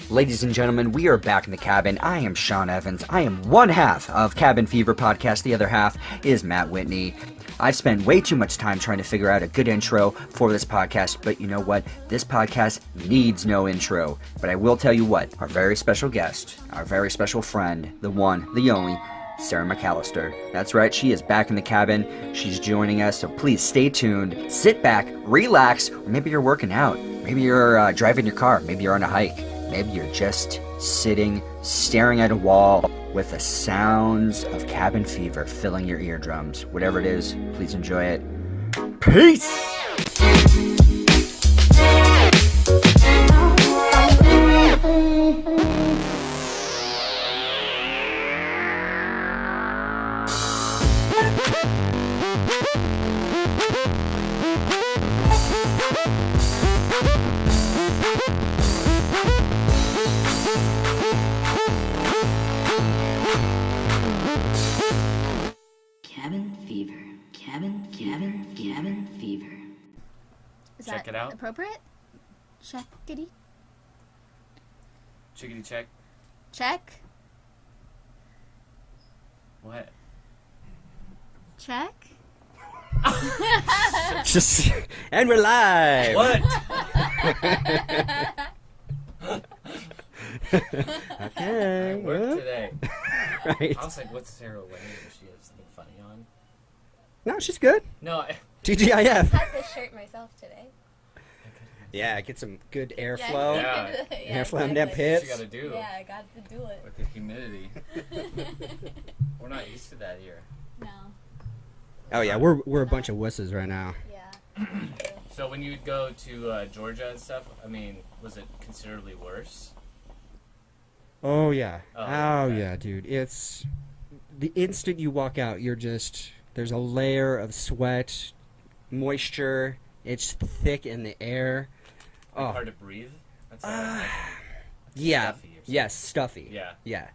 Ladies and gentlemen, we are back in the cabin. I am Sean Evans. I am one half of Cabin Fever Podcast. The other half is Matt Whitney. I've spent way too much time trying to figure out a good intro for this podcast, but you know what? This podcast needs no intro. But I will tell you what, our very special guest, our very special friend, the one, the only, Sarah McAllister. That's right, she is back in the cabin. She's joining us, so please stay tuned, sit back, relax, or maybe you're working out. Maybe you're driving your car. Maybe you're on a hike. Maybe you're just sitting, staring at a wall with the sounds of cabin fever filling your eardrums. Whatever it is, please enjoy it. Peace! Check it out. Appropriate? Checkity. Chickity check. Check. What? Check. Just and we're live. What? Okay. I worked today. Right. I was like, what's Sarah wearing? Does she have something funny on? No, she's good. No. TGIF. I had this shirt myself today. Yeah, get some good airflow. Yeah. Airflow in them That's what pits. you gotta do. Yeah, I got to do it. With the humidity. We're not used to that here. No. Oh yeah, we're a bunch of wusses right now. Yeah. So when you would go to Georgia and stuff, I mean, was it considerably worse? Oh yeah. Oh, Oh okay. yeah, dude. It's the instant you walk out, you're just there's a layer of sweat, moisture. It's thick in the air. Like hard to breathe? That's Yeah. stuffy or something. Yes, stuffy. Yeah. Yeah.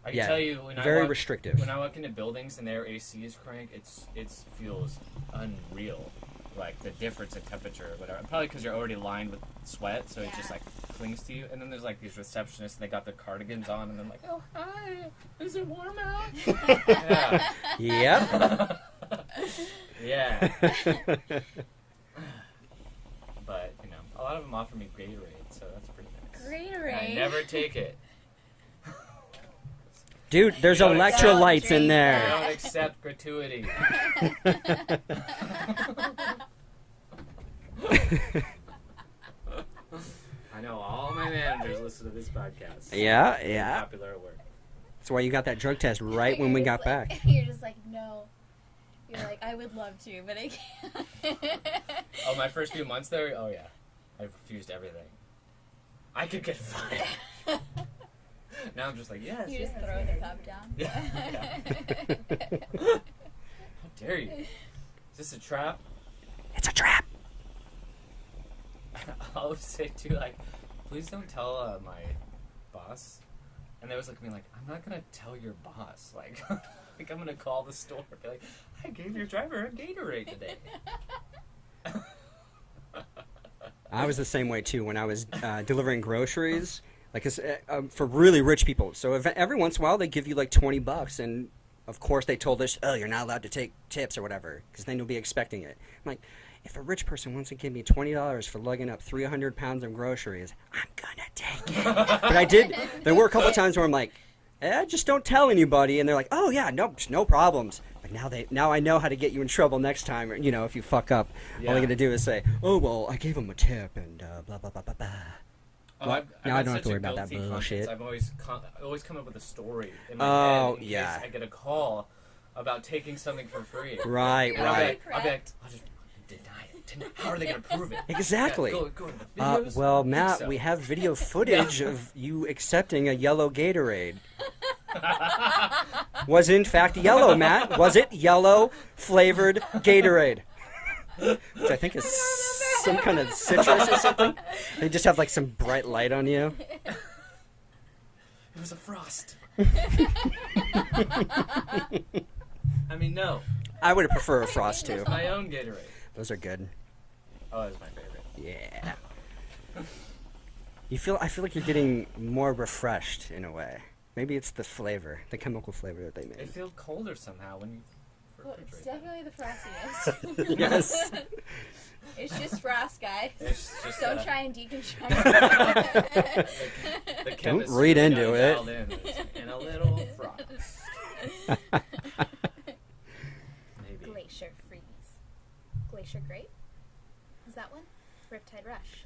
I can Yeah. tell you when Very I walk, restrictive. When I walk into buildings and their AC is cranked, it feels unreal. Like the difference in temperature or whatever. Probably because you're already lined with sweat, so it just like clings to you. And then there's like these receptionists and they got their cardigans on and they're like, "Oh hi, is it warm out?" Yeah. Yep. Yeah. But you know, a lot of them offer me Gatorade, so that's pretty nice. Gatorade. I never take it. Dude, there's You don't electrolytes in I there. don't accept gratuity. I know all my managers listen to this podcast. Yeah, They're yeah. popular at work. That's why you got that drug test right when we You're got just like- back. You're just like, no. You're like, I would love to, but I can't. Oh, my first few months there? Oh, yeah. I refused everything. I could get fired. Now I'm just like, yes, You just yes, throw yes. the cup down. Yeah. How dare you? Is this a trap? It's a trap. I always say, too, like, please don't tell my boss. And they always look at me like, I'm not going to tell your boss. Like, like I'm going to call the store and be like, I gave your driver a Gatorade today. I was the same way too when I was delivering groceries, like for really rich people. So every once in a while they give you like $20, and of course they told us, oh, you're not allowed to take tips or whatever, because then you'll be expecting it. I'm like, if a rich person wants to give me $20 for lugging up 300 pounds of groceries, I'm gonna take it. But I did. There were a couple of times where I'm like, just don't tell anybody, and they're like, oh yeah, no problems. But now I know how to get you in trouble next time. You know, if you fuck up, all you gotta do is say, oh well, I gave him a tip and blah blah blah blah blah. Oh, Well, I've now I had don't have to such worry a about that guilty bullshit. conscience. I've always come up with a story in my Oh, head in yeah. case I get a call about taking something for free. Right, And I'll be right. like, I'll just deny it. How are they going to prove it? Exactly. Yeah, go to the videos. I Well, don't think Matt, so. we have video footage of you accepting a yellow Gatorade. Was in fact yellow, Matt. Was it yellow flavored Gatorade? Which I think is some kind of citrus or something. They just have like some bright light on you. It was a frost. I mean, no. I would prefer a frost too. It's my own Gatorade. Those are good. Oh, that's my favorite. Yeah. I feel like you're getting more refreshed in a way. Maybe it's the flavor, the chemical flavor that they made. It feels colder somehow when you Well, it's refrigerate. definitely the frostiness. Yes. It's just frost, guys. It's just Don't try and deconstruct the Don't chemistry read got into it. dialed in. And a little frost. Maybe. Glacier freeze. Glacier grape? Is that one? Riptide Rush.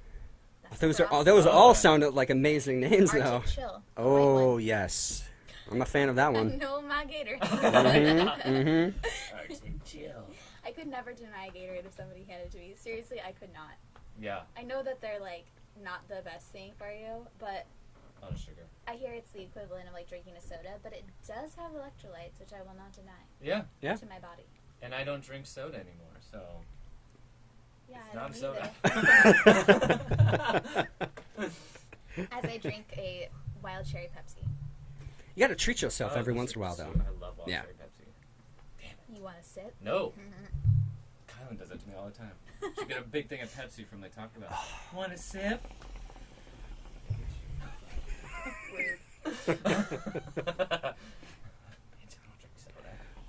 That's Those frost. all sounded like amazing names though. Arctic Chill. the white Oh one. yes, I'm a fan of that one. No, my Gator. Arctic chill. I could never deny a Gatorade if somebody handed it to me. Seriously, I could not. Yeah, I know that they're like not the best thing for you, but a lot of sugar. I hear it's the equivalent of like drinking a soda, but it does have electrolytes, which I will not deny Yeah, Yeah. to my body. and I don't drink soda anymore, so Yeah, it's I not don't soda. either. As I drink a wild cherry Pepsi. You got to treat yourself Oh, every those once in a are while so- though. I love wild Yeah. cherry Pepsi. You want a sip? No. Kylan does it to me all the time. She get a big thing of Pepsi from They Talk About. Want a sip?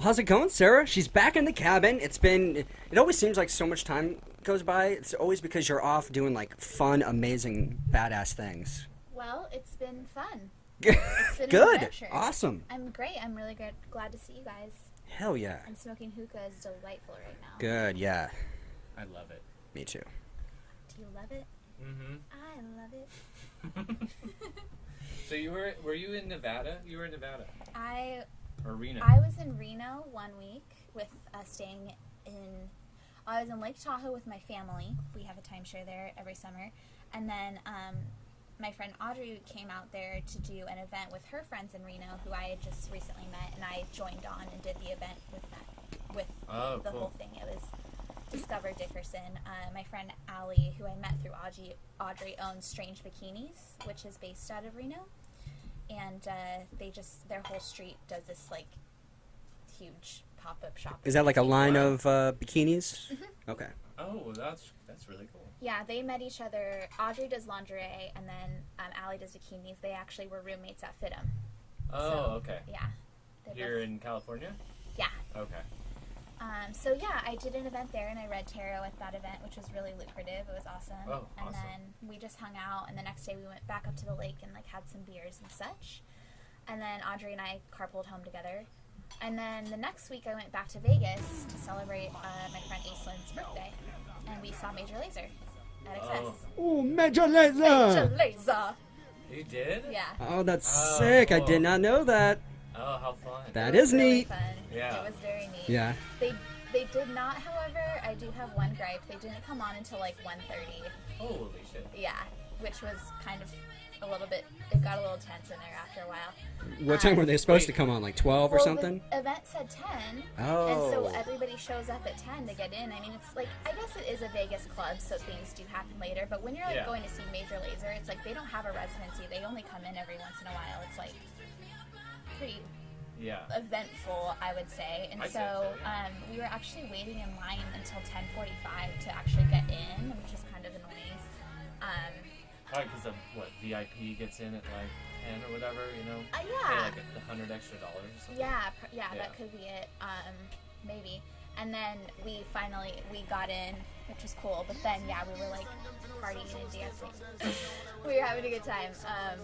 How's it going, Sarah? She's back in the cabin. It always seems like so much time goes by. It's always because you're off doing like fun, amazing, badass things. Well, it's been fun. It's been an Good. adventure. Awesome. I'm great. I'm really glad to see you guys. Hell yeah. And smoking hookah is delightful right now. Good, yeah. I love it. Me too. Do you love it? Mm-hmm. I love it. So were you in Nevada? You were in Nevada. Or Reno? I was in Reno 1 week with staying in. I was in Lake Tahoe with my family. We have a timeshare there every summer, and then my friend Audrey came out there to do an event with her friends in Reno, who I had just recently met, and I joined on and did the event with Oh, the cool. whole thing. It was Discover Dickerson. My friend Allie, who I met through Audrey owns Strange Bikinis, which is based out of Reno. And their whole street does this like huge pop-up shop. Is that like a line Wow. of bikinis? Mm-hmm. Okay. Oh, that's really cool. Yeah, they met each other. Audrey does lingerie, and then Allie does bikinis. They actually were roommates at FITM. Oh, So, okay. Yeah. They're Here both- in California? Yeah. Okay. So yeah, I did an event there, and I read tarot at that event, which was really lucrative. It was awesome. Oh, and awesome. then we just hung out, and the next day we went back up to the lake and like had some beers and such. And then Audrey and I carpooled home together. And then the next week I went back to Vegas to celebrate my friend Aislin's birthday, and we saw Major Lazer at Access. Oh, Major Lazer! Major Lazer. You did? Yeah. Oh, that's Oh, sick. I cool. did not know that. Oh, how fun. That It was is really neat. Fun. Yeah. It was very neat. Yeah. They did not, however, I do have one gripe. They didn't come on until like 1:30. Holy shit. Yeah, which was kind of a little bit. It got a little tense in there after a while. What time were they supposed to wait. come on? Like 12 or Well, something? The event said 10. Oh. And so everybody shows up at 10 to get in. I mean, it's like, I guess it is a Vegas club, so things do happen later. But when you're like Yeah. going to see Major Lazer, it's like they don't have a residency. They only come in every once in a while. It's like pretty Yeah. eventful, I would say. And I'd say so so, yeah. we were actually waiting in line until 10:45 to actually get in, which was kind of annoying. Probably because of what VIP gets in at like 10 or whatever, you know? Pay Yeah. like $100 extra or something. Yeah, yeah, Yeah. that could be it. Maybe. And then we got in, which was cool. But then, yeah, we were like partying and dancing. We were having a good time.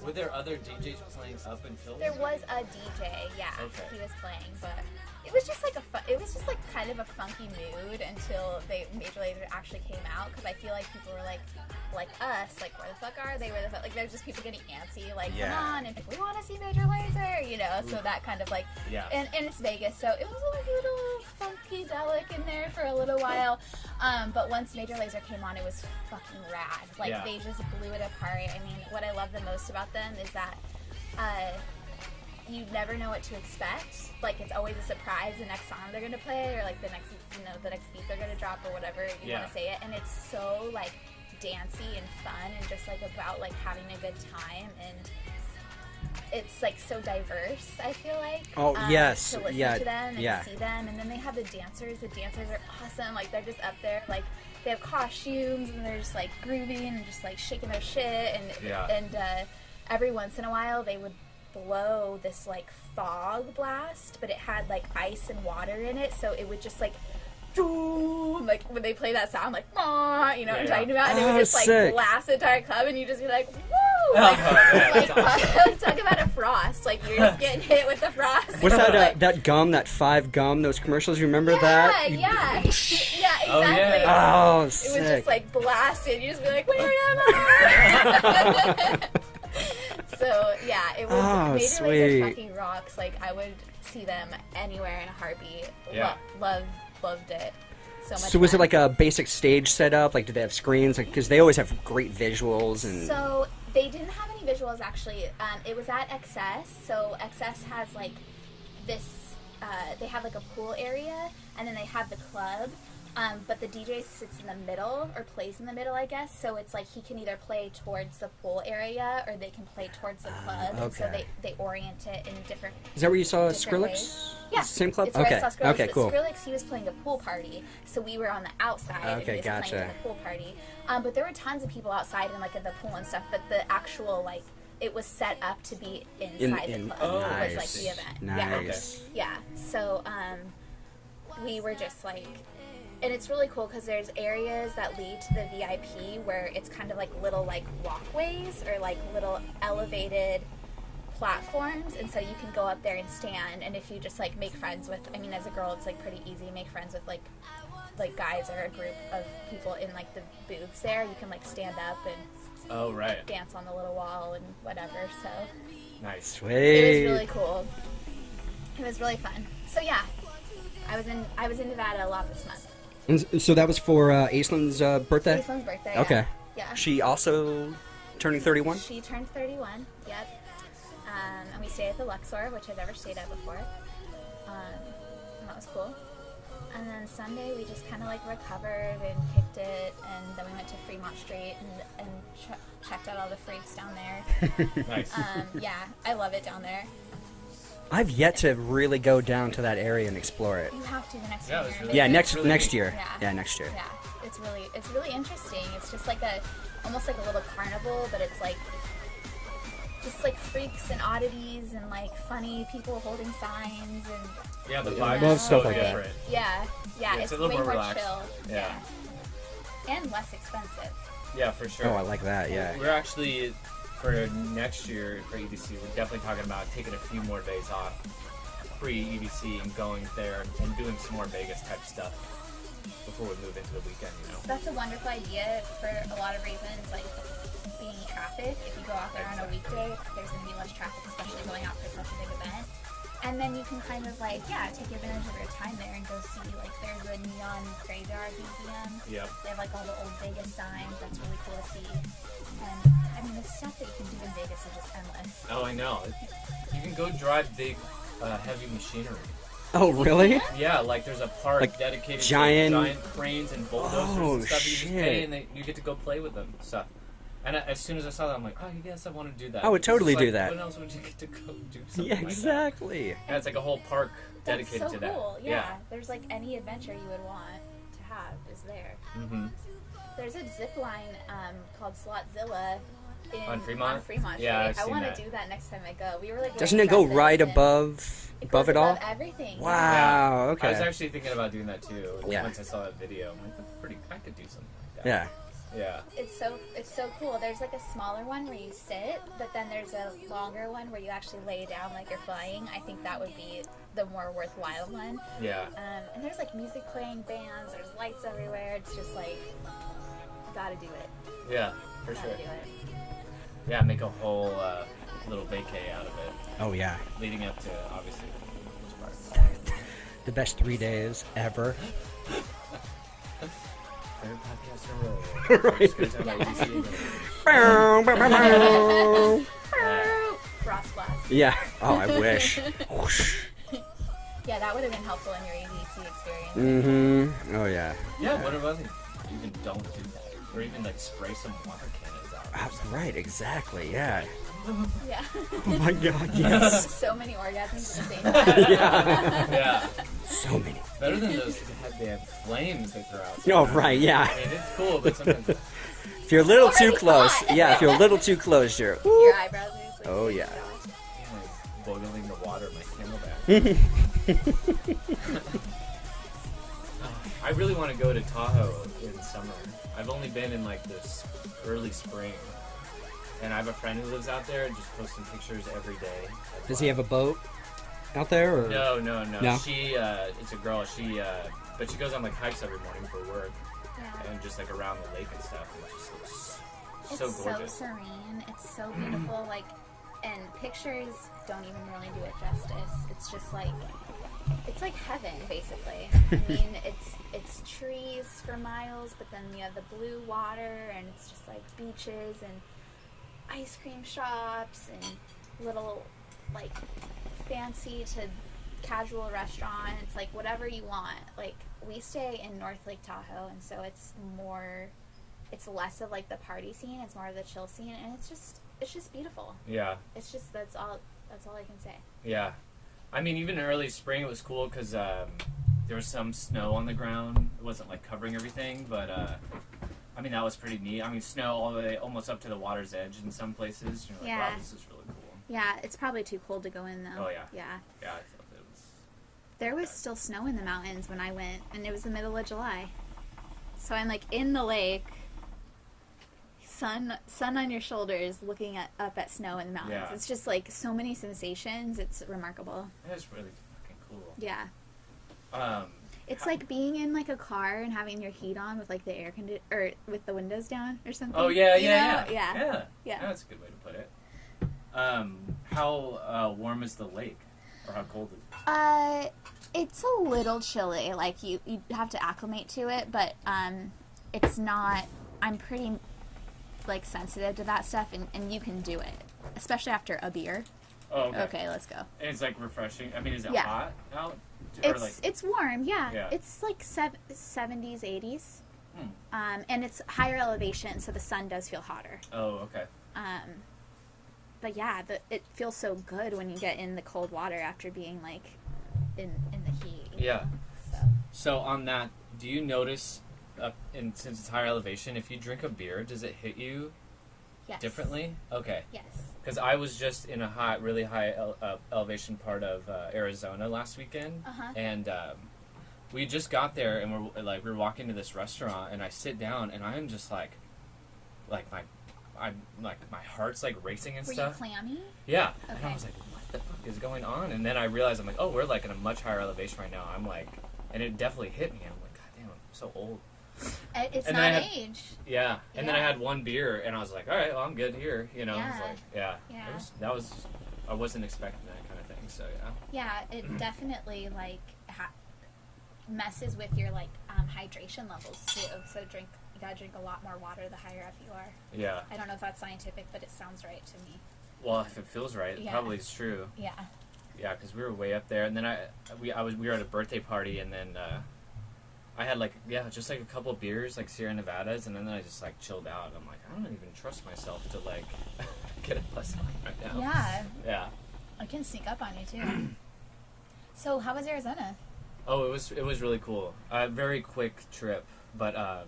Were there other DJs playing up until? There was a DJ, yeah, Okay. he was playing, but it was just like it was just like kind of a funky mood until Major Lazer actually came out, because I feel like people were like us, like where the fuck are they? Where the fuck? Like there's just people getting antsy, like Yeah. come on, and like we want to see Major Lazer, you know. So that kind of like Yeah. and it's Vegas, so it was a little funkydelic in there for a little while. But once Major Lazer came on, it was fucking rad. Like Yeah. they just blew it apart. I mean, what I love the most about them is that you never know what to expect. Like, it's always a surprise, the next song they're gonna play, or like the next beat they're gonna drop, or whatever you want to say it. And it's so like dancey and fun, and just like about like having a good time, and it's like so diverse. I feel like. Oh yes, to listen to them and see them, and then they have the dancers. The dancers are awesome. Like, they're just up there, like they have costumes, and they're just like grooving and just like shaking their shit, and every once in a while they would blow this like fog blast, but it had like ice and water in it, so it would just like when they play that sound, like, you know what I'm talking about, and it would just like blast the entire club, and you just be like, woo! Like, talk about a frost. Like, you're just getting hit with the frost. What's that? That gum, that 5 gum, those commercials. You remember that? Yeah, exactly. Oh, it was sick. just like blasted. You just be like, where am I? So yeah, it was. Major Lazer fucking rocks. Like, I would see them anywhere in a heartbeat. Yeah. Loved it. So much. So was it like a basic stage setup? Like, did they have screens? Like, because they always have great visuals and. So they didn't have any visuals actually. It was at XS. So XS has like this. They have like a pool area, and then they have the club. But the DJ sits in the middle, or plays in the middle, I guess. So it's like he can either play towards the pool area, or they can play towards the club. Okay. And so they orient it in different. Is that where you saw different Skrillex? ways. Yeah. Same club? It's where Okay. I saw Skrillex, Okay, but cool. Skrillex, he was playing a pool party, so we were on the outside, and he was playing in the pool party. But there were tons of people outside and like in the pool and stuff. But the actual like, it was set up to be inside the club. Oh, it was like the event. Nice. Yeah. So we were just like. And it's really cool because there's areas that lead to the VIP where it's kind of like little like walkways, or like little elevated platforms, and so you can go up there and stand, and if you just like make friends with, I mean, as a girl it's like pretty easy, make friends with like guys or a group of people in like the booths there, you can like stand up and dance on the little wall and whatever. So Nice. Sweet. it was really cool. It was really fun. So yeah, I was in Nevada a lot this month. And so that was for Aislenn's birthday? Aislenn's birthday. Okay. Yeah. She also turning 31? She turned 31, yep. And we stayed at the Luxor, which I've never stayed at before. And that was cool. And then Sunday we just kind of like recovered and kicked it, and then we went to Fremont Street and checked out all the freaks down there. Nice. Yeah, I love it down there. I've yet to really go down to that area and explore it. You have to the next Yeah, year. it was really Yeah, good. next Really next neat. year. Yeah. Yeah, next year. Yeah, it's really interesting. It's just like almost like a little carnival, but it's like just like freaks and oddities and like funny people holding signs and Yeah, the I vibe love is stuff so like that. different. yeah, It's it's a little way more more relaxed. chill. Yeah. And less expensive. Yeah, for sure. Oh, I like that, yeah. We're actually, for next year, for EDC, we're definitely talking about taking a few more days off pre-EDC and going there and doing some more Vegas type stuff before we move into the weekend, you know? That's a wonderful idea for a lot of reasons, like being traffic. If you go out there on a weekday, there's going to be less traffic, especially going out for such a big event. And then you can kind of like, take advantage of your time there and go see, like, there's a neon graveyard museum. Yep. They have like all the old Vegas signs. That's really cool to see. And I mean, the stuff that you can do in Vegas is just endless. Oh, I know. You can go drive big, heavy machinery. Oh, really? Yeah, like there's a park Like dedicated giant- to giant cranes and bulldozers Oh, and stuff. You just shit. pay and you get to go play with them. So, and as soon as I saw that, I'm like, oh, yes, I want to do that. I would It's totally like, do that. When else would you get to go do something Yeah, like that? exactly. Yeah, it's like a whole park That's dedicated so to that. cool. Yeah. There's like any adventure you would want to have is there. Mm-hmm. There's a zip line called Slotzilla On Fremont? Street. Yeah, I've I seen want that. to do that next time I go. We were like, Doesn't wearing it go dresses right and above goes it all? above everything. Wow, okay. I was actually thinking about doing that too. Yeah. Once I saw that video, I'm like, that's pretty. I could do something like that. Yeah. Yeah. It's so cool. There's like a smaller one where you sit, but then there's a longer one where you actually lay down like you're flying. I think that would be the more worthwhile one. Yeah. And there's like music playing, bands, there's lights everywhere. It's just like, you gotta do it. Yeah, for Gotta sure. do it. Yeah, make a whole little vacay out of it, Oh, yeah. leading up to obviously the part. The best 3 days ever. Favorite podcast ever. Right. Just gonna talk about EDC again. Bow, bow, bow, bow. Frost blast. Yeah. Oh, I wish. Yeah, that would have been helpful in your ABC experience. Mm-hmm. Oh, yeah. Yeah, what about even don't do that? Or even, like, spray some water cannons out. Right, exactly, yeah. Yeah. Oh, my God, yes. So many orgasms at the same time. Yeah. So many. Better than those they have flames they throw out. Oh, right, yeah. I mean, it's cool, but sometimes... If you're a little too Already close, hot. yeah, if you're a little too close, you're... Your eyebrows are just like... Oh, yeah. Boiling the water in my camelback. I really want to go to Tahoe in summer. I've only been in like this early spring, and I have a friend who lives out there and just posting pictures every day. Does he have a boat out there? Or? No. No? She, it's a girl. But she goes on like hikes every morning for work, Yeah. and just like around the lake and stuff. And it just looks so It's gorgeous. so serene. It's so beautiful. Like, and pictures don't even really do it justice. It's just like, it's like heaven, basically. I mean, it's trees for miles, but then you have the blue water, and it's just like beaches and ice cream shops and little like fancy to casual restaurant. It's like whatever you want. Like, we stay in North Lake Tahoe, and so it's less of like the party scene. It's more of the chill scene, and it's just beautiful. Yeah. It's just that's all I can say. Yeah. I mean, even early spring, it was cool because there was some snow on the ground. It wasn't like covering everything, but I mean, that was pretty neat. I mean, snow all the way almost up to the water's edge in some places. You're like, Yeah. wow, this is really cool. Yeah, it's probably too cold to go in though. Oh, yeah. Yeah. Yeah, I felt it was. There was still snow in the mountains when I went, and it was the middle of July. So I'm like in the lake, sun on your shoulders, looking up at snow in the mountains. Yeah. It's just like so many sensations. It's remarkable. It was really fucking cool. Yeah. It's How- like being in like a car and having your heat on with like the air or with the windows down or something. Oh, yeah, You yeah, know? yeah. Yeah. Yeah, that's a good way to put it. How warm is the lake? Or how cold is it? It's a little chilly. Like you have to acclimate to it, but it's not. I'm pretty like sensitive to that stuff, and you can do it, especially after a beer. Oh, okay. Okay, let's go. And it's like refreshing. I mean, is it Yeah. hot out? Or It's warm, yeah. Yeah. It's like 70s, 80s, Hmm. and it's higher elevation, so the sun does feel hotter. Oh, okay. But yeah, it feels so good when you get in the cold water after being like in the heat. you Yeah. know? So on that, do you notice, since it's higher elevation, if you drink a beer, does it hit you Yes. differently? Okay. Yes. Because I was just in a really high elevation part of Arizona last weekend, Uh-huh. and we just got there, and we're walking to this restaurant, and I sit down, and I'm just like my heart's like racing and Were stuff. you clammy? Yeah. And I Okay. was like, what the fuck is going on? And then I realized, I'm like, oh, we're like in a much higher elevation right now. I'm like, and it definitely hit me. I'm like, god damn, I'm so old. It's And not then I had- age. Yeah. And then I Yeah. had one beer, and I was like, all right, well, I'm good here. You know, Yeah. it's like, yeah. Yeah. I wasn't expecting that kind of thing, so yeah. Yeah, it definitely like messes with your like hydration levels too. So you gotta drink a lot more water the higher up you are. Yeah. I don't know if that's scientific, but it sounds right to me. Well, if it feels right, it Yeah. probably is true. Yeah. Yeah, because we were way up there, and then we were at a birthday party, and then I had just like a couple beers, like Sierra Nevadas, and then I just like chilled out. I'm like, I don't even trust myself to like get a bus on right now. Yeah, Yeah. I can sneak up on you too. So how was Arizona? Oh, it was really cool. Very quick trip, but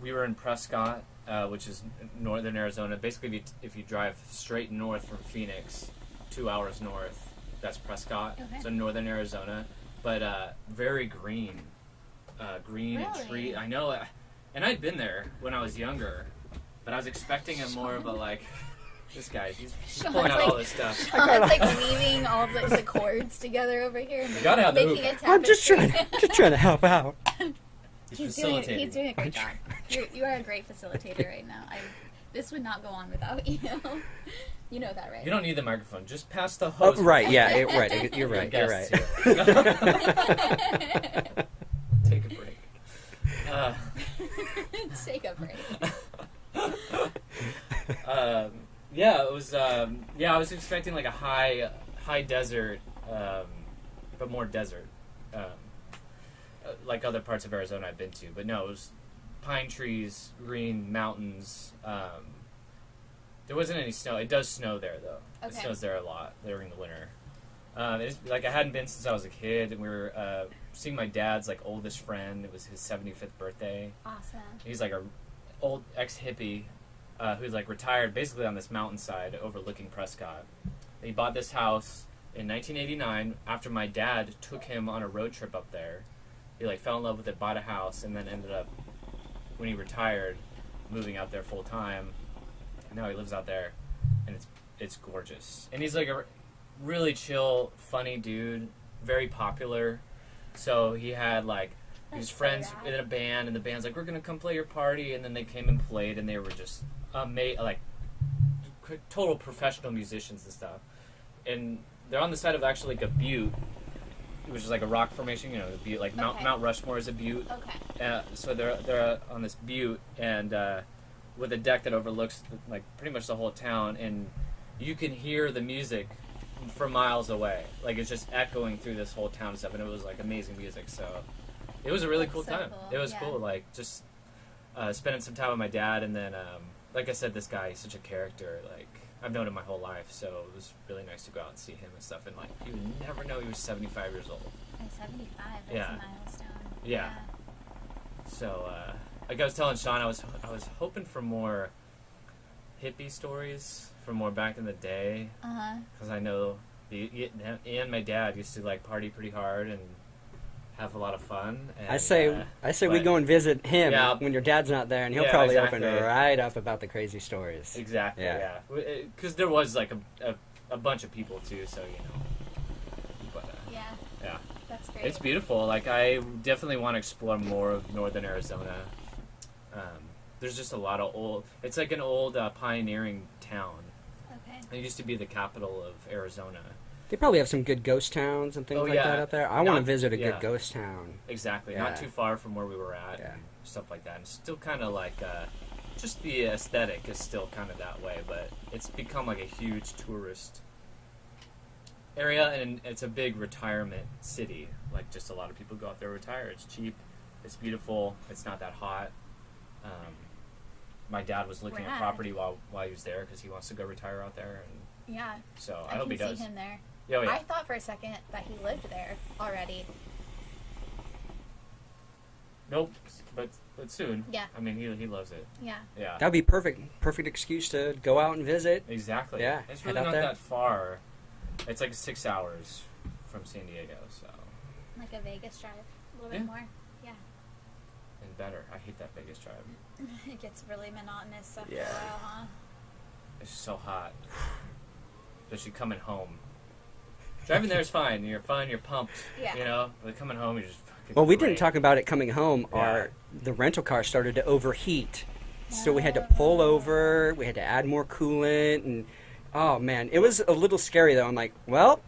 we were in Prescott, which is northern Arizona. Basically, if you drive straight north from Phoenix, 2 hours north, that's Prescott. Okay. So northern Arizona, but very green, green and Really? tree. I know, and I'd been there when I was younger, but I was expecting a more of a like. This guy, he's Sean's pulling out like- all this stuff. It's like weaving all the chords together over here and gotta have the making hook. a I'm just tapestry. trying to help out. He's He's facilitating. doing a great job. You are a great facilitator right now. This would not go on without you. You know that, right? You don't need the microphone. Just pass the Oh, hose. right, yeah, right. You're right. You're Guests right. here. Take a break. Take a break. Yeah, it was. I was expecting like a high high desert, but more desert, like other parts of Arizona I've been to. But no, it was pine trees, green mountains. There wasn't any snow. It does snow there, though. Okay. It snows there a lot during the winter. It's, like, I hadn't been since I was a kid, and we were seeing my dad's, like, oldest friend. It was his 75th birthday. Awesome. He's, like, a old ex-hippie who's, like, retired basically on this mountainside overlooking Prescott. He bought this house in 1989 after my dad took him on a road trip up there. He, like, fell in love with it, bought a house, and then ended up, when he retired, moving out there full-time. Now he lives out there, and it's gorgeous. And he's like a really chill, funny dude, very popular. So he had like his friends in a band, and the band's like, "We're gonna come play your party," and then they came and played, and they were just like total professional musicians and stuff. And they're on the side of actually like a butte, which is like a rock formation. You know, a butte, like Mount Rushmore is a butte. Okay. So they're on this butte and. With a deck that overlooks like pretty much the whole town, and you can hear the music from miles away. Like it's just echoing through this whole town and stuff, and it was like amazing music. So it was a really cool time. Cool. It was cool, like just spending some time with my dad, and then like I said, this guy, he's such a character. Like I've known him my whole life, so it was really nice to go out and see him and stuff. And like you never know he was 75 years old. And 75, that's yeah. a milestone. Yeah. So. Like I was telling Sean, I was hoping for more hippie stories from more back in the day. Because I know and my dad used to like party pretty hard and have a lot of fun. And, I say we go and visit him when your dad's not there, and he'll probably open right up about the crazy stories. Exactly. Yeah. Because there was like a bunch of people too, so you know. But yeah. That's great. It's beautiful. Like I definitely want to explore more of northern Arizona. There's just a lot of old... It's like an old pioneering town. Okay. It used to be the capital of Arizona. They probably have some good ghost towns and things like that up there. I want to visit a good ghost town. Exactly. Not too far from where we were at and stuff like that. And still kind of like... just the aesthetic is still kind of that way, but it's become like a huge tourist area, and it's a big retirement city. Like just a lot of people go out there to retire. It's cheap. It's beautiful. It's not that hot. My dad was looking at property while he was there because he wants to go retire out there. And so I hope he does. I can see him there. Oh, yeah. I thought for a second that he lived there already. Nope, but soon. Yeah. I mean, he loves it. Yeah. Yeah. That'd be perfect excuse to go out and visit. Exactly. Yeah. It's really not that far. It's like 6 hours from San Diego, so. Like a Vegas drive, a little bit more. Yeah. And better. I hate that Vegas drive. It gets really monotonous after a while, huh? It's so hot. Especially coming home. Driving there is fine. You're fun. You're pumped. Yeah. You know, but coming home, you're just fucking. Well, we didn't talk about it coming home. The rental car started to overheat, so we had to pull over. We had to add more coolant, and oh man, it was a little scary though. I'm like, well,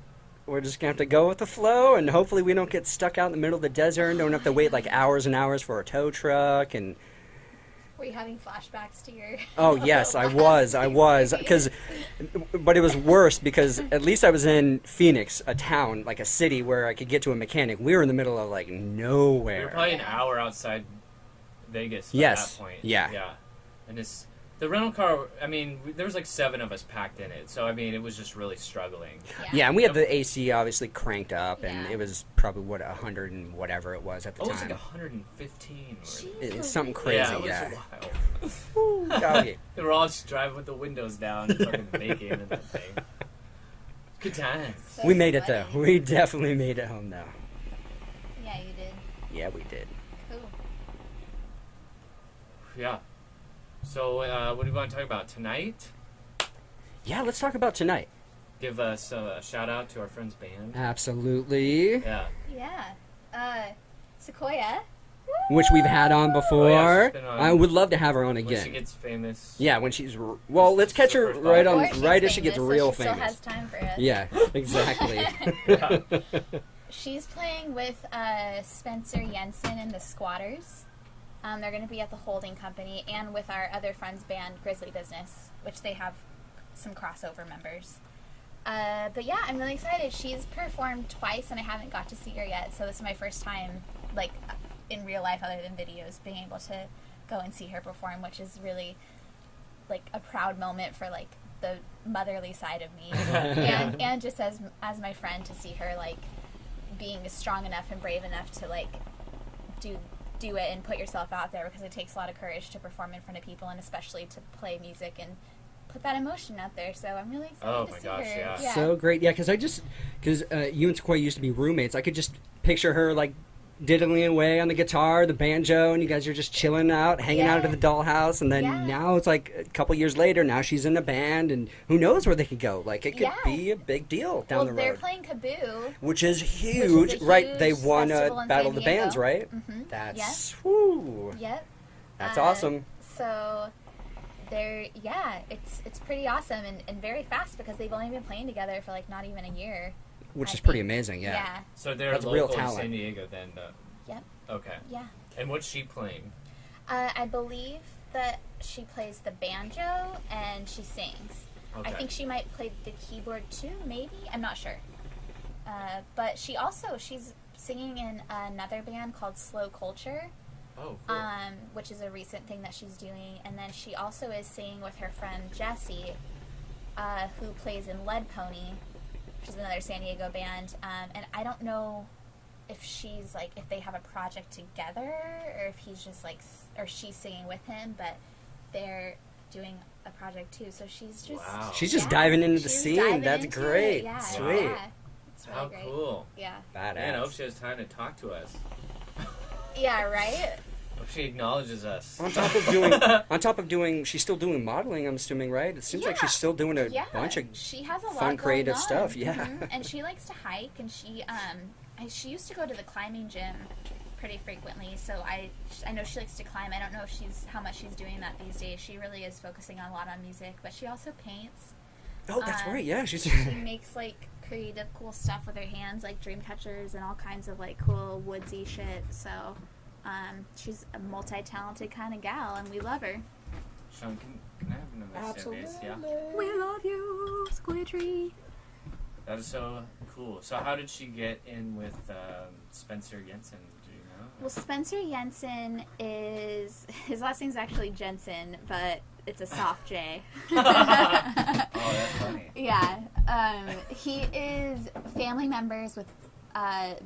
we're just gonna have to go with the flow, and hopefully we don't get stuck out in the middle of the desert and don't have to wait like hours and hours for a tow truck. And were you having flashbacks to your? Oh yes, I was, but it was worse because at least I was in Phoenix, a town, like a city where I could get to a mechanic. We were in the middle of like nowhere. We were probably an hour outside Vegas by that point. Yeah. And the rental car, I mean, there was like 7 of us packed in it, so I mean, it was just really struggling. Yeah, and we had the AC obviously cranked up, and it was probably 100 and whatever it was at the time. It was like 115. It's something crazy. Yeah, it was wild. Doggy. They were all just driving with the windows down, fucking baking and that thing. Good times. So we made it though. We definitely made it home though. Yeah, you did. Yeah, we did. Cool. Yeah. So, what do you want to talk about tonight? Yeah, let's talk about tonight. Give us a shout out to our friend's band. Absolutely. Yeah. Yeah. Sequoia. Which we've had on before. Oh, yeah, she's been on. I would love to have her on When again. she gets famous. Yeah, when she's let's catch her right as she gets real famous. Still has time for us. Yeah, exactly. Yeah. She's playing with Spencer Jensen and the Squatters. They're going to be at the Holding Company and with our other friend's band, Grizzly Business, which they have some crossover members. But yeah, I'm really excited. She's performed twice, and I haven't got to see her yet. So this is my first time, like, in real life, other than videos, being able to go and see her perform, which is really, like, a proud moment for, like, the motherly side of me, and just as my friend, to see her, like, being strong enough and brave enough to, like, do it and put yourself out there, because it takes a lot of courage to perform in front of people, and especially to play music and put that emotion out there. So I'm really excited to see her. Yeah. So great. Yeah, because you and Sequoia used to be roommates. I could just picture her, like, diddling away on the guitar, the banjo, and you guys are just chilling out, hanging out at the dollhouse. And then now it's like a couple years later, now she's in a band, and who knows where they could go. Like, it could be a big deal down the road. They're playing Kaboo, which is huge. Right, they won a Battle of the Bands, right? Mm-hmm. That's, whoo. Yep. That's awesome. So it's pretty awesome and very fast, because they've only been playing together for, like, not even a year. Which is pretty amazing, Yeah. So they're That's local real in talent. San Diego then? Yep. Okay. Yeah. And what's she playing? I believe that she plays the banjo and she sings. Okay. I think she might play the keyboard too, maybe? I'm not sure. But she's singing in another band called Slow Culture. Oh, cool. Which is a recent thing that she's doing. And then she also is singing with her friend Jessie, who plays in Lead Pony, which is another San Diego band. And I don't know if she's, like, if they have a project together, or if he's just, like, or she's singing with him, but they're doing a project too. So she's just... Wow. She's just diving into the She's scene. diving That's into great. it, yeah. Sweet. Yeah. It's really How great. cool. Yeah. Badass. Man, I hope she has time to talk to us. Yeah, right? Hope she acknowledges us. On top of doing, she's still doing modeling, I'm assuming, right? It seems like she's still doing a bunch of she has a lot fun, going creative on. stuff. Yeah. Mm-hmm. And she likes to hike, and she used to go to the climbing gym pretty frequently, so I know she likes to climb. I don't know if how much she's doing that these days. She really is focusing a lot on music, but she also paints. Oh, that's right. Yeah, she makes, like, creative, cool stuff with her hands, like dream catchers and all kinds of, like, cool woodsy shit. So she's a multi-talented kind of gal, and we love her. Sean, can I have another Absolutely. Bass? Yeah. We love you, Squid Tree. That is so cool. So how did she get in with Spencer Jensen? Do you know? Well, Spencer Jensen his last name's actually Jensen, but it's a soft J. Oh, that's funny. Yeah. He is family members with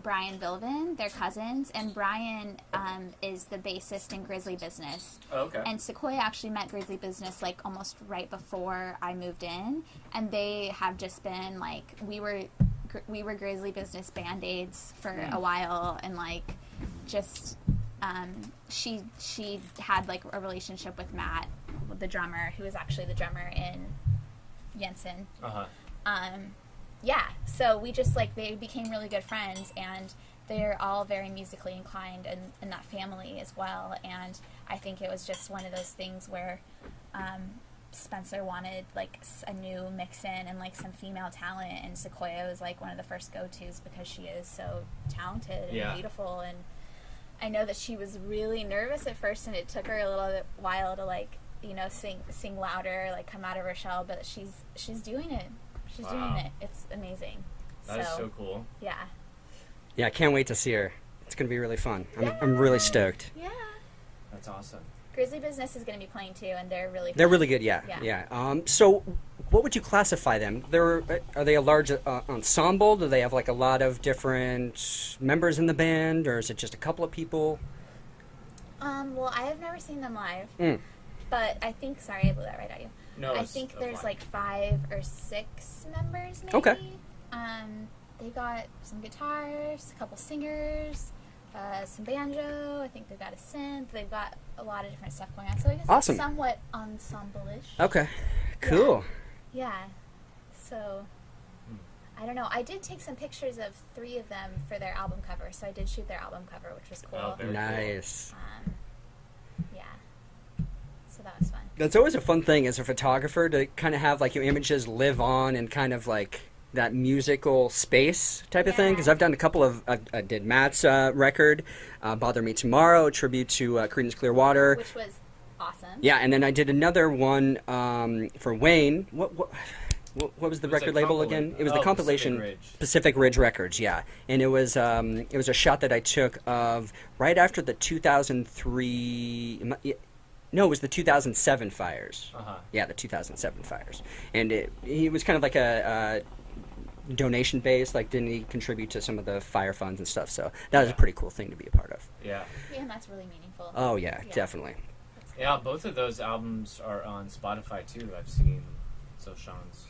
Brian Bilvin. They're cousins, and Brian is the bassist in Grizzly Business. Oh, okay. And Sequoia actually met Grizzly Business, like, almost right before I moved in, and they have just been, like, we were Grizzly Business Band-Aids for a while, and, like, just she had, like, a relationship with Matt, the drummer, who is actually the drummer in Jensen. Yeah, so we just, like, they became really good friends, and they're all very musically inclined in that family as well. And I think it was just one of those things where Spencer wanted, like, a new mix-in and, like, some female talent, and Sequoia was, like, one of the first go-tos, because she is so talented and beautiful. And I know that she was really nervous at first, and it took her a little while to, like, you know, sing louder, like, come out of her shell, but she's doing it. She's doing it. It's amazing. That is so cool. Yeah. Yeah, I can't wait to see her. It's going to be really fun. I'm really stoked. Yeah. That's awesome. Grizzly Business is going to be playing too, and they're really fun. They're really good, yeah. So what would you classify them? Are they a large ensemble? Do they have, like, a lot of different members in the band, or is it just a couple of people? Well, I have never seen them live, but I think, sorry, I blew that right at you. No, I think there's like 5 or 6 members, maybe. Okay. They got some guitars, a couple singers, some banjo. I think they've got a synth. They've got a lot of different stuff going on. So I guess Awesome. it's somewhat ensemble-ish. Okay, cool. Yeah. So, I don't know. I did take some pictures of 3 of them for their album cover. So I did shoot their album cover, which was cool. Oh, very Nice. Yeah. So that was fun. That's always a fun thing as a photographer, to kind of have, like, your images live on in kind of like that musical space type of thing. Because I've done a couple of, I did Matt's record, Bother Me Tomorrow, a tribute to Creedence Clearwater. Which was awesome. Yeah, and then I did another one for Wayne. what was the It was record a label compilation. again? It was the Oh, compilation Pacific Ridge Records, yeah. And it was a shot that I took of right after the 2003. No, it was the 2007 fires. Yeah, the 2007 fires, and he was kind of like a donation based. Like, didn't he contribute to some of the fire funds and stuff? So that was a pretty cool thing to be a part of. Yeah. Yeah, and that's really meaningful. Oh yeah, definitely. Yeah, both of those albums are on Spotify too. I've seen Sean's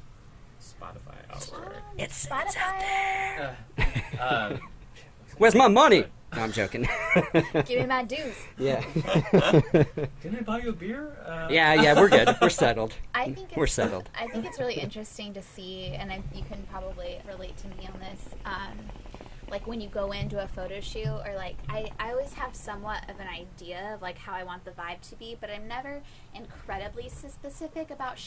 Spotify outward. It's Spotify. out there. Where's my money? No, I'm joking. Give me my dues. Yeah. Didn't I buy you a beer? Yeah, we're good. We're settled. We're settled. I think it's really interesting to see, and you can probably relate to me on this. Like when you go into a photo shoot, or like I always have somewhat of an idea of like how I want the vibe to be, but I'm never incredibly specific about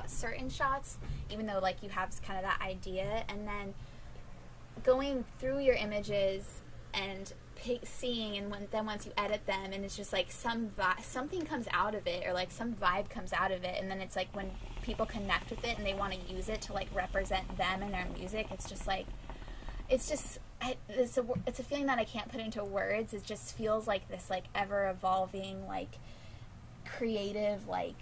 certain shots, even though like you have kind of that idea, and then going through your images and seeing, and then once you edit them, and it's just like something comes out of it, or like some vibe comes out of it, and then it's like when people connect with it and they want to use it to like represent them in their music, it's just like it's a feeling that I can't put into words. It just feels like this like ever evolving like creative like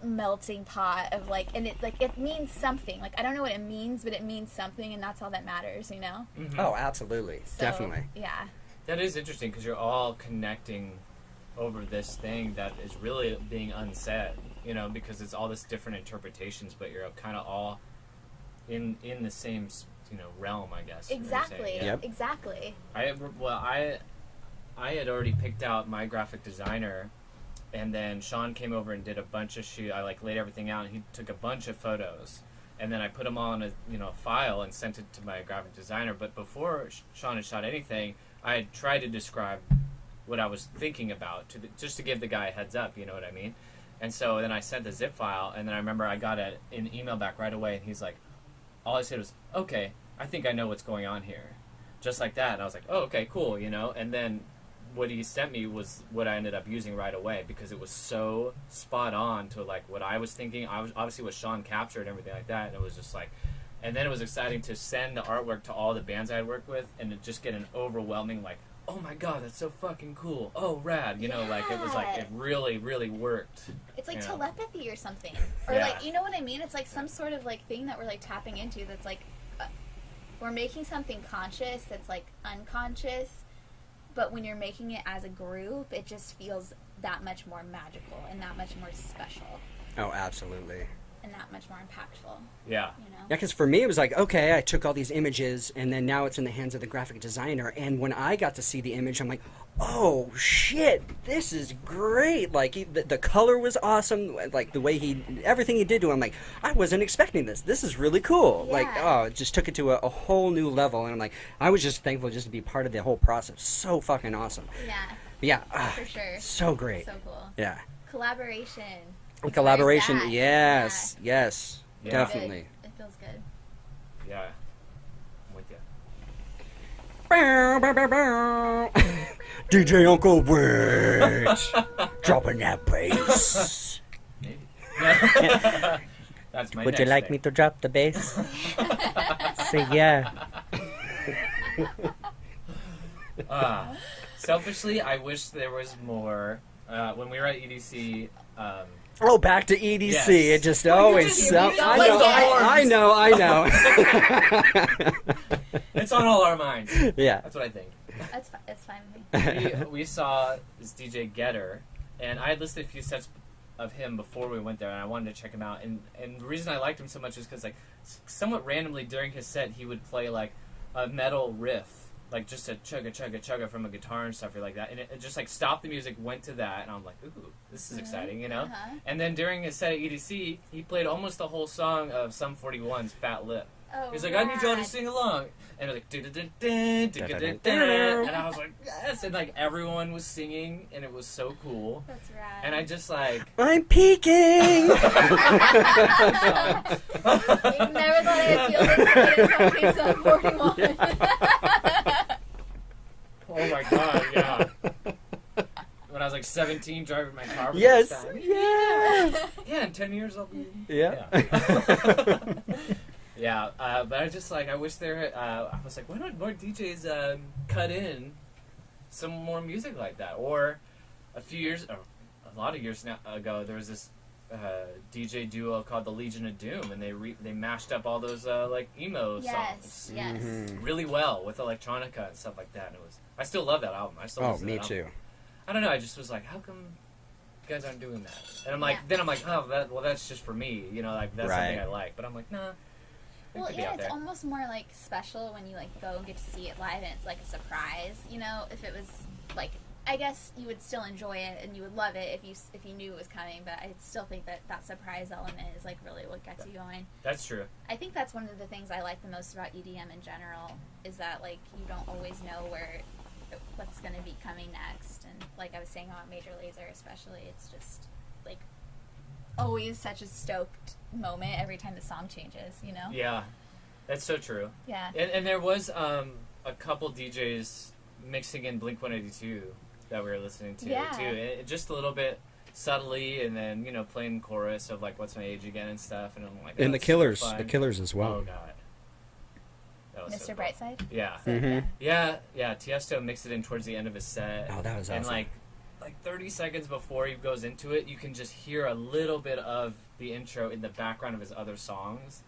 melting pot of like, and it means something. Like I don't know what it means, but it means something, and that's all that matters, you know? Mm-hmm. Oh, absolutely. So, definitely. Yeah. That is interesting because you're all connecting over this thing that is really being unsaid, you know, because it's all this different interpretations, but you're kind of all in the same, you know, realm, I guess. Exactly. Yeah. Yep. Exactly. I had already picked out my graphic designer, and then Sean came over and did a bunch of shoot. I like laid everything out, and he took a bunch of photos, and then I put them all in a file and sent it to my graphic designer. But before Sean had shot anything, I had tried to describe what I was thinking about just to give the guy a heads up. You know what I mean? And so then I sent the zip file, and then I remember I got an email back right away, and he's like, all I said was, "Okay, I think I know what's going on here," just like that. And I was like, "Oh, okay, cool," you know. And then what he sent me was what I ended up using right away, because it was so spot on to like what I was thinking. I was obviously what Sean captured and everything like that, and it was just like, and then it was exciting to send the artwork to all the bands I had worked with, and to just get an overwhelming like, "Oh my god, that's so fucking cool! Oh, rad!" You know, like it was like it really, really worked. It's like telepathy or something, or Yeah. like, you know what I mean? It's like some sort of like thing that we're like tapping into. That's like we're making something conscious that's like unconscious. But when you're making it as a group, it just feels that much more magical and that much more special. Oh, absolutely. And that much more impactful. Yeah. You know? Yeah, because for me, it was like, okay, I took all these images, and then now it's in the hands of the graphic designer. And when I got to see the image, I'm like, oh, shit, this is great. Like, the color was awesome. Like, the way everything he did to him, like, I wasn't expecting this. This is really cool. Yeah. Like, oh, it just took it to a whole new level. And I'm like, I was just thankful just to be part of the whole process. So fucking awesome. Yeah. But yeah. For sure. So great. So cool. Yeah. Collaboration. Collaboration, Where's that? yes, yes, Yeah. definitely. Good. It feels good. Yeah. I'm with you. DJ Uncle Rich, dropping that bass. Maybe. That's my Would you next like thing. me to drop the bass? Say yeah. Selfishly, I wish there was more. When we were at EDC, Oh, back to EDC. Yes. It just Well, you always. just- So, you I like know. the I know. it's on all our minds. Yeah. That's what I think. It's fine with me. We saw this DJ Getter, and I had listed a few sets of him before we went there, and I wanted to check him out. And the reason I liked him so much is because, like, somewhat randomly during his set, he would play like a metal riff, like just a chugga chugga chugga from a guitar and stuff like that, and it just like stopped the music, went to that, and I'm like, ooh, this is exciting, you know. Uh-huh. And then during his set at EDC, he played almost the whole song of Sum 41's Fat Lip. Oh, He's like, I need y'all to rad. sing along, and it was like, and I was like, yes, and like everyone was singing, and it was so cool. That's rad. And I just like, I'm peeking. You've never thought I'd feel this way in Sum 41. oh my god, yeah. when I was like 17 driving my car. For the Yes. first time. Yeah. Yeah, in 10 years I'll be. Yeah. Yeah, but I just like I wish there. I was like, why don't more DJs cut in some more music like that? Or a lot of years ago, there was this DJ duo called the Legion of Doom, and they mashed up all those like emo songs. Yes. Really well with electronica and stuff like that. And I still love that album. I still listen to me that album. too. I don't know. I just was like, how come you guys aren't doing that? And I'm like, oh, that's just for me. You know, like that's something I like. But I'm like, nah. Well, yeah, it's almost more like special when you like go and get to see it live, and it's like a surprise. You know, if it was like, I guess you would still enjoy it and you would love it if you knew it was coming. But I still think that surprise element is like really what gets you going. That's true. I think that's one of the things I like the most about EDM in general is that like you don't always know what's going to be coming next. And like I was saying about Major Lazer especially, it's just like always such a stoked moment every time the song changes, you know? Yeah, that's so true. Yeah. And there was a couple DJs mixing in Blink-182 that we were listening to, too. And just a little bit subtly, and then, you know, playing chorus of, like, What's My Age Again and stuff. And I'm like, And the Killers as well. Oh, God. That was Mr. so cool. Brightside? Yeah. Mm-hmm. Yeah, Tiesto mixed it in towards the end of his set. Oh, that was awesome. And, like 30 seconds before he goes into it, you can just hear a little bit of the intro in the background of his other songs.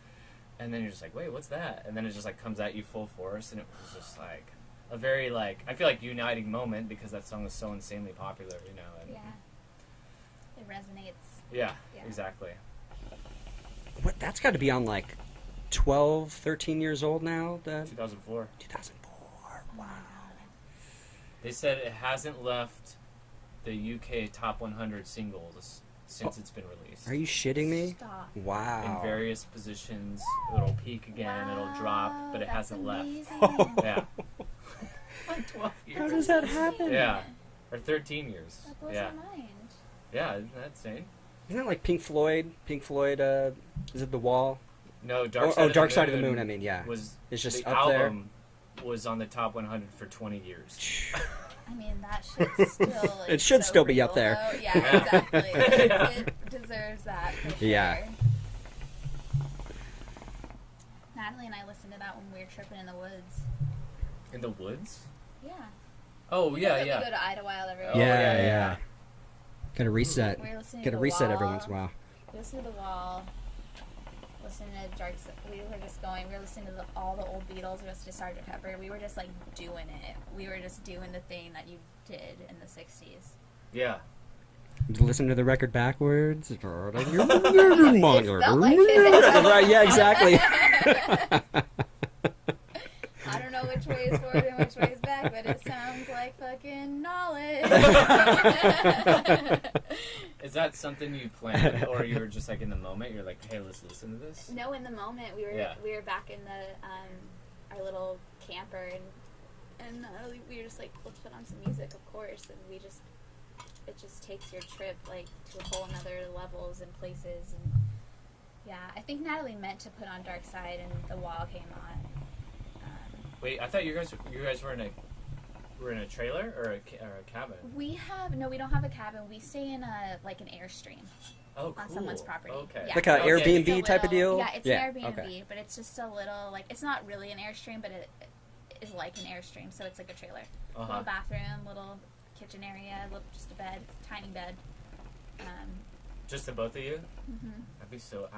And then you're just like, wait, what's that? And then it just, like, comes at you full force. And it was just, like, a very, like, I feel like uniting moment because that song is so insanely popular, you know. And yeah. It resonates. Yeah, exactly. What? That's got to be on, like, 12, 13 years old now? 2004. 2004. Wow. They said it hasn't left the UK top 100 singles since it's been released. Are you shitting me? Stop. Wow. In various positions. It'll peak again, it'll drop, but it hasn't amazing. left. Yeah. Like 12 years. How does that happen? Yeah. Or 13 years. That blows Yeah. my mind. Yeah, isn't that insane? Isn't that like Pink Floyd? Is it The Wall? No, Dark Side of the Moon, I mean, yeah. It's just the up there. album was on the top 100 for 20 years. I mean, that should still... It should so still be real, up there. though. Yeah, exactly. It deserves that, for sure. Yeah. Natalie and I listened to that when we were tripping in the woods. In the woods? Yeah. Oh, You know yeah, that yeah. We go to Idlewild every Oh, week. Yeah. Gotta reset. We were listening Gotta to The reset every Wall. once in a while. We listened to The Wall. Listening to Dark Side. We were just going. We were listening to all the old Beatles. We listened to Sgt. Pepper. We were just like doing it. We were just doing the thing that you did in the 60s. Yeah. Listen to the record backwards. It felt like it. Right, yeah, exactly. I don't know which way is forward and which way is back, but it sounds like fucking knowledge. Is that something you planned, or you were just like in the moment? You're like, hey, let's listen to this. No, in the moment we were back in the our little camper, and we were just like, let's put on some music, of course, and it just takes your trip like to a whole another levels and places, and yeah, I think Natalie meant to put on Dark Side, and The Wall came on. Wait, I thought you guys were in a trailer or a cabin. We don't have a cabin. We stay in an Airstream. Oh, cool. On someone's property. Okay. Yeah, Like an so Airbnb it's type of deal? Yeah, it's Yeah, an Airbnb, okay. but it's just a little, like, it's not really an Airstream, but it is like an Airstream, so it's like a trailer. Little bathroom, little kitchen area, just a bed, tiny bed. Just the both of you? Mm-hmm. That'd be so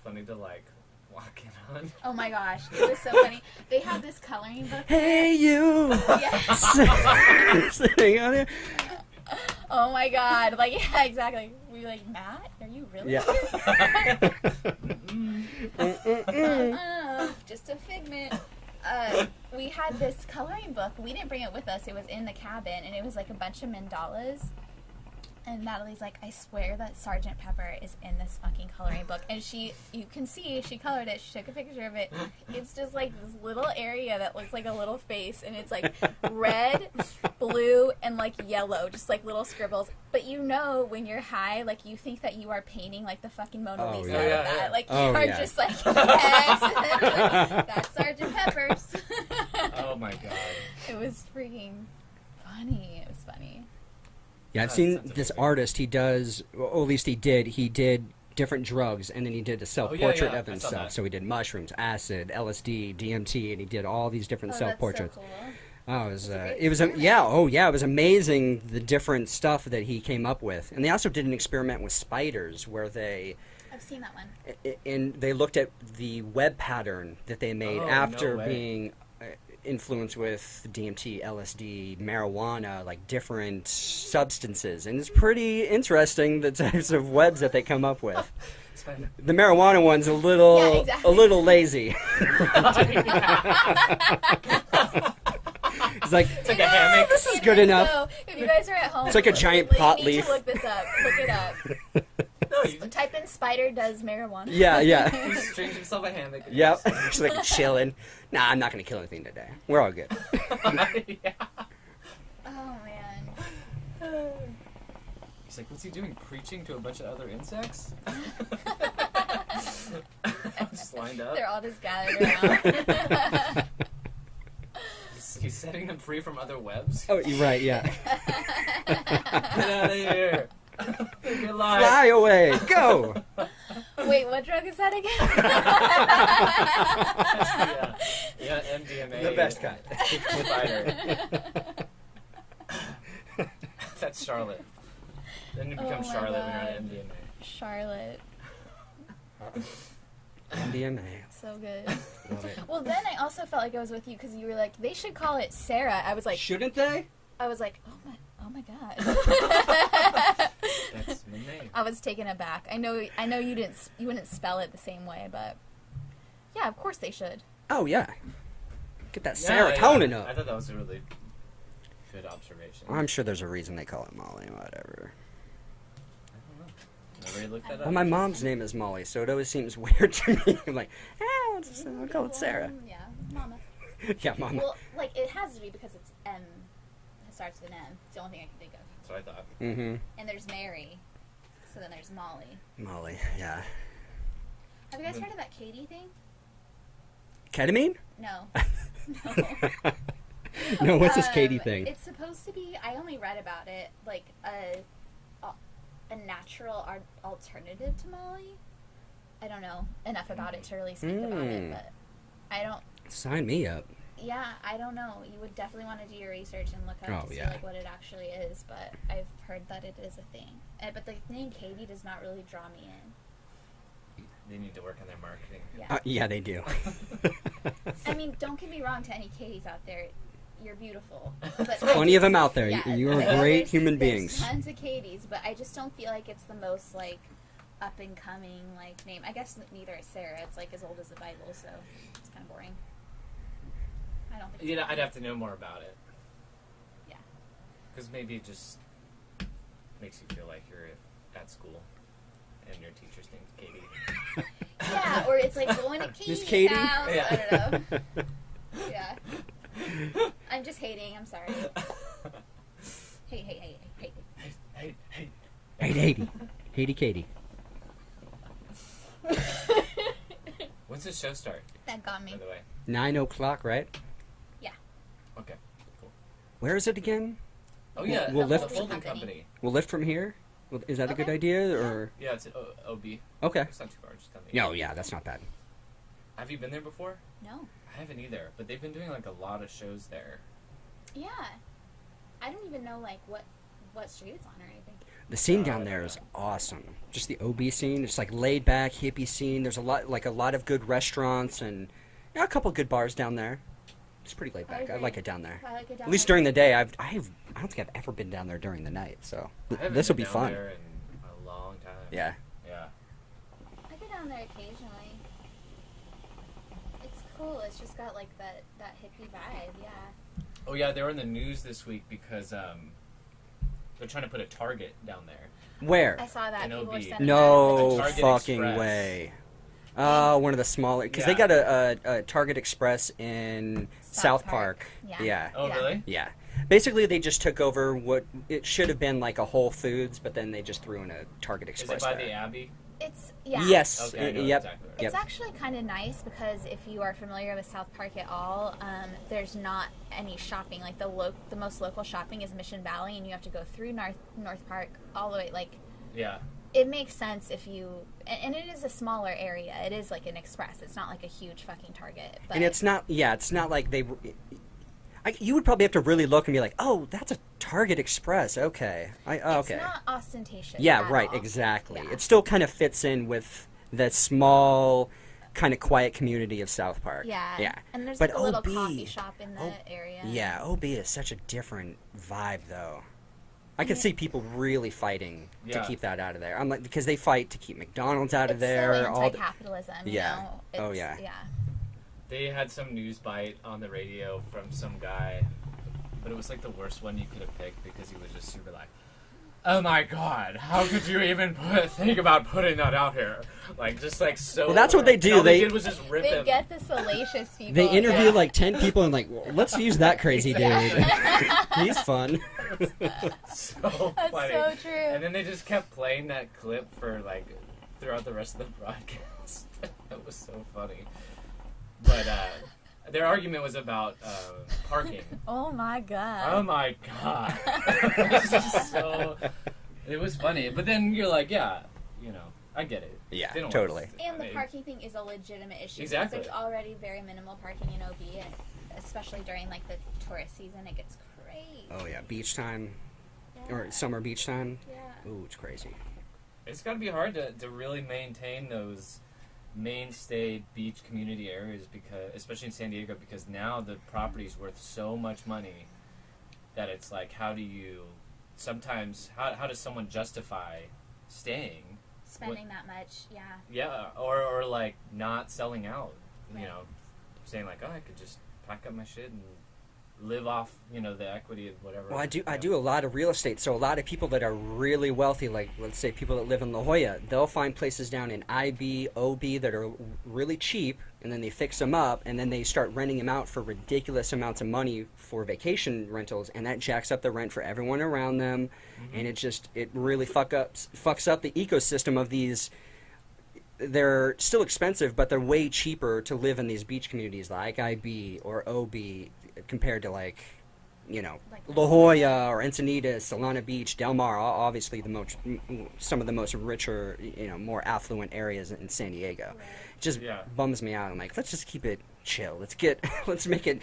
funny to, like, walk in on. Oh my gosh, it was so funny. They had this coloring book. Hey, you! Yes. Sitting on there. Oh my god, like, yeah, exactly. We were like, Matt, are you really Yeah. just a figment. We had this coloring book. We didn't bring it with us. It was in the cabin, and it was like a bunch of mandalas. And Natalie's like, I swear that Sgt. Pepper is in this fucking coloring book. And you can see, she colored it. She took a picture of it. It's just like this little area that looks like a little face. And it's like red, blue, and like yellow. Just like little scribbles. But you know when you're high, like you think that you are painting like the fucking Mona Lisa yeah. with Yeah, that. yeah. Like Oh, you're yeah. just like, yes. And then like, that's Sgt. Pepper's. Oh my god. It was freaking funny. It was funny. Yeah, I've That seen sounds this amazing. artist. He does, or at least he did different drugs, and then he did a self-portrait yeah, of I saw himself. that. So he did mushrooms, acid, LSD, DMT, and he did all these different Oh, self-portraits. That's so cool. Oh, It's a great it was experiment. it was amazing the different stuff that he came up with. And they also did an experiment with spiders where I've seen that one. and they looked at the web pattern that they made Oh, after no way. being influenced with DMT, LSD, marijuana, like different substances. And it's pretty interesting the types of webs that they come up with. Spider. The marijuana one's a little Yeah, exactly. a little lazy. It's like, It's like a hammock. this is It good enough. though. If you guys are at home, It's like a giant you pot need leaf. to look this up. Look it up. No, he Type in spider does marijuana. Yeah. he strings himself a hammock. and Yep. Just like chilling. Nah, I'm not gonna kill anything today. We're all good. yeah. Oh man. He's like, what's he doing? Preaching to a bunch of other insects? Just lined up. They're all just gathered around. He's setting them free from other webs. Oh, you're right. Yeah. Get out of here. You're alive. Fly away. Go. Wait, what drug is that again? Yeah, MDMA. The best kind. Spider. That's Charlotte. Then you Oh become my Charlotte when God. you're on MDMA. Charlotte. MDMA. So good. Love it. Well, then I also felt like I was with you because you were like, they should call it Sarah. I was like, Shouldn't they? oh my god. That's my name. I was taken aback. I know you wouldn't spell it the same way, but yeah, of course they should. Oh yeah. Get that Yeah, serotonin yeah. up. I thought that was a really good observation. I'm sure there's a reason they call it Molly. Whatever. I don't know. Never really looked that up. Well, my mom's name is Molly, so it always seems weird to me. I'm like, I'll call it Sarah. Yeah, Mama. Yeah, Mama. Well, like it has to be because it's M. It starts with an M. It's the only thing I can think of. That's what I thought. Mm-hmm. And there's Mary. So then there's Molly. Molly. Yeah. Have you guys heard of that Katie thing? Ketamine? No. No, what's this Katie thing? It's supposed to be. I only read about it, like a natural alternative to Molly. I don't know enough about it to really speak about it, but I don't. Sign me up. Yeah, I don't know. You would definitely want to do your research and look up Oh, to see yeah. like what it actually is. But I've heard that it is a thing. But the name Katie does not really draw me in. They need to work on their marketing. Yeah. Yeah, they do. I mean, don't get me wrong to any Katies out there. You're beautiful. But Plenty of them out there. Yeah, You are I know great there's- human there's beings. Tons of Katies, but I just don't feel like it's the most like up and coming like name. I guess neither is Sarah. It's like as old as the Bible, so it's kind of boring. I don't think. You know, I'd have to know more about it. Yeah. Because maybe it just makes you feel like you're at school and your teacher's name's Katie. Yeah, or it's like going to Miss Katie's Katie? house. Yeah. I don't know. Yeah. I'm just hating. I'm sorry. Hey. Hey. Haiti Katie. When's the show start, That got me. by the way? 9 o'clock, right? Okay. Cool. Where is it again? Oh, yeah. We'll the lift- Folding Company. We'll lift from here? Is that a good Okay. idea? Or Yeah, it's OB. okay. It's not too far. Just down the No, yeah, that's not bad. Have you been there before? No. I haven't either, but they've been doing like a lot of shows there. Yeah. I don't even know like what street it's on or anything. The scene down there is awesome. Just the OB scene. It's like laid back, hippie scene. There's a lot of good restaurants and a couple good bars down there. It's pretty laid back. I like it down there. I like it down At least there. during the day. I don't think I've ever been down there during the night. So I haven't this will been be down fun. there in a long time. Yeah. Yeah. I go down there occasionally. It's cool. It's just got like that hippie vibe. Yeah. Oh yeah, they were in the news this week because they're trying to put a Target down there. Where? I saw that. An People were OB. sending No Target fucking Express. way. One of the smaller, because they Yeah. got a Target Express in South Park. Yeah. Yeah. Oh Yeah. really? Yeah. Basically, they just took over what it should have been like a Whole Foods, but then they just threw in a Target Is Express it by there. the Abbey? It's, yeah. Yes. Okay, I know Yep. exactly right. It's Yep. actually kind of nice because if you are familiar with South Park at all, there's not any shopping. Like the most local shopping is Mission Valley, and you have to go through North Park all the way. Like, Yeah. it makes sense if you, and it is a smaller area. It is like an express. It's not like a huge fucking Target. But And it's not like they. You would probably have to really look and be like, oh, that's a Target Express. Okay. Okay. It's not ostentatious. Yeah, at right, all. exactly. Yeah. It still kind of fits in with the small, kind of quiet community of South Park. Yeah. Yeah. And there's But like a little OB coffee shop in the area. Yeah, OB is such a different vibe, though. I can see people really fighting to Yeah. keep that out of there. I'm like, because they fight to keep McDonald's out of It's there. so all the, anti-capitalism. Yeah. You know? Oh, yeah. Yeah. They had some news bite on the radio from some guy, but it was like the worst one you could have picked because he was just super like, "Oh my God, how could you even think about putting that out here?" Like, just like so. Well, that's what they do. And all they They- did was just rip They him. get the salacious people. they interview yeah. like 10 people and like, well, let's use that crazy dude. He's fun. So That's funny. so true. And then they just kept playing that clip for like throughout the rest of the broadcast. That was so funny. But their argument was about parking. Oh my God. Oh my God. It was just so. It was funny, but then you're like, yeah, you know, I get it. Yeah, They don't totally. want- And the I mean, parking thing is a legitimate issue. Exactly. Because there's already very minimal parking in OB, and especially during like the tourist season, it gets crazy. Oh, yeah, beach time, Yeah. or summer beach time. Yeah. Ooh, it's crazy. It's got to be hard to really maintain those mainstay beach community areas, because especially in San Diego, because now the property's worth so much money that it's like, how do you sometimes how does someone justify staying, Spending that much, yeah. yeah, or like not selling out, you Right. know, saying like, oh, I could just pack up my shit and live off, you know, the equity of whatever. Well, I you know. do a lot of real estate, so a lot of people that are really wealthy, like let's say people that live in La Jolla, they'll find places down in IB, OB that are really cheap, and then they fix them up, and then they start renting them out for ridiculous amounts of money for vacation rentals, and that jacks up the rent for everyone around them, and it really fucks up the ecosystem of these. They're still expensive, but they're way cheaper to live in these beach communities like IB or OB compared to like, you know, Like La Jolla or Encinitas, Solana Beach, Del Mar, obviously some of the most richer, you know, more affluent areas in San Diego. It just Yeah. bums me out. I'm like, let's just keep it chill. Let's make it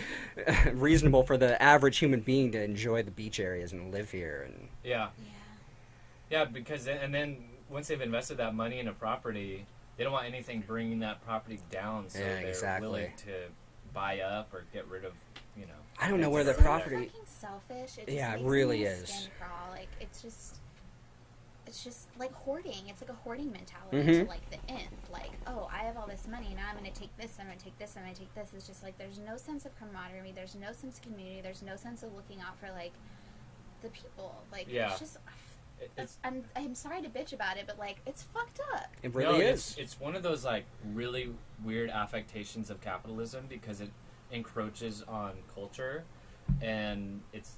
reasonable for the average human being to enjoy the beach areas and live here. And Yeah. Yeah. Yeah, because then once they've invested that money in a property, they don't want anything bringing that property down, so Yeah, they're exactly. willing to buy up or get rid of, you know. I don't know where the so property. fucking selfish. It just Yeah, it makes really my is. Skin crawl. Like it's just like hoarding. It's like a hoarding mentality Mhm. to like the end. Like, oh, I have all this money now. I'm gonna take this. I'm gonna take this. I'm gonna take this. It's just like there's no sense of camaraderie. There's no sense of community. There's no sense of looking out for like the people. Like Yeah. it's just. It's I'm sorry to bitch about it, but like it's fucked up. It really no, is. It's one of those like really weird affectations of capitalism because it encroaches on culture, and it's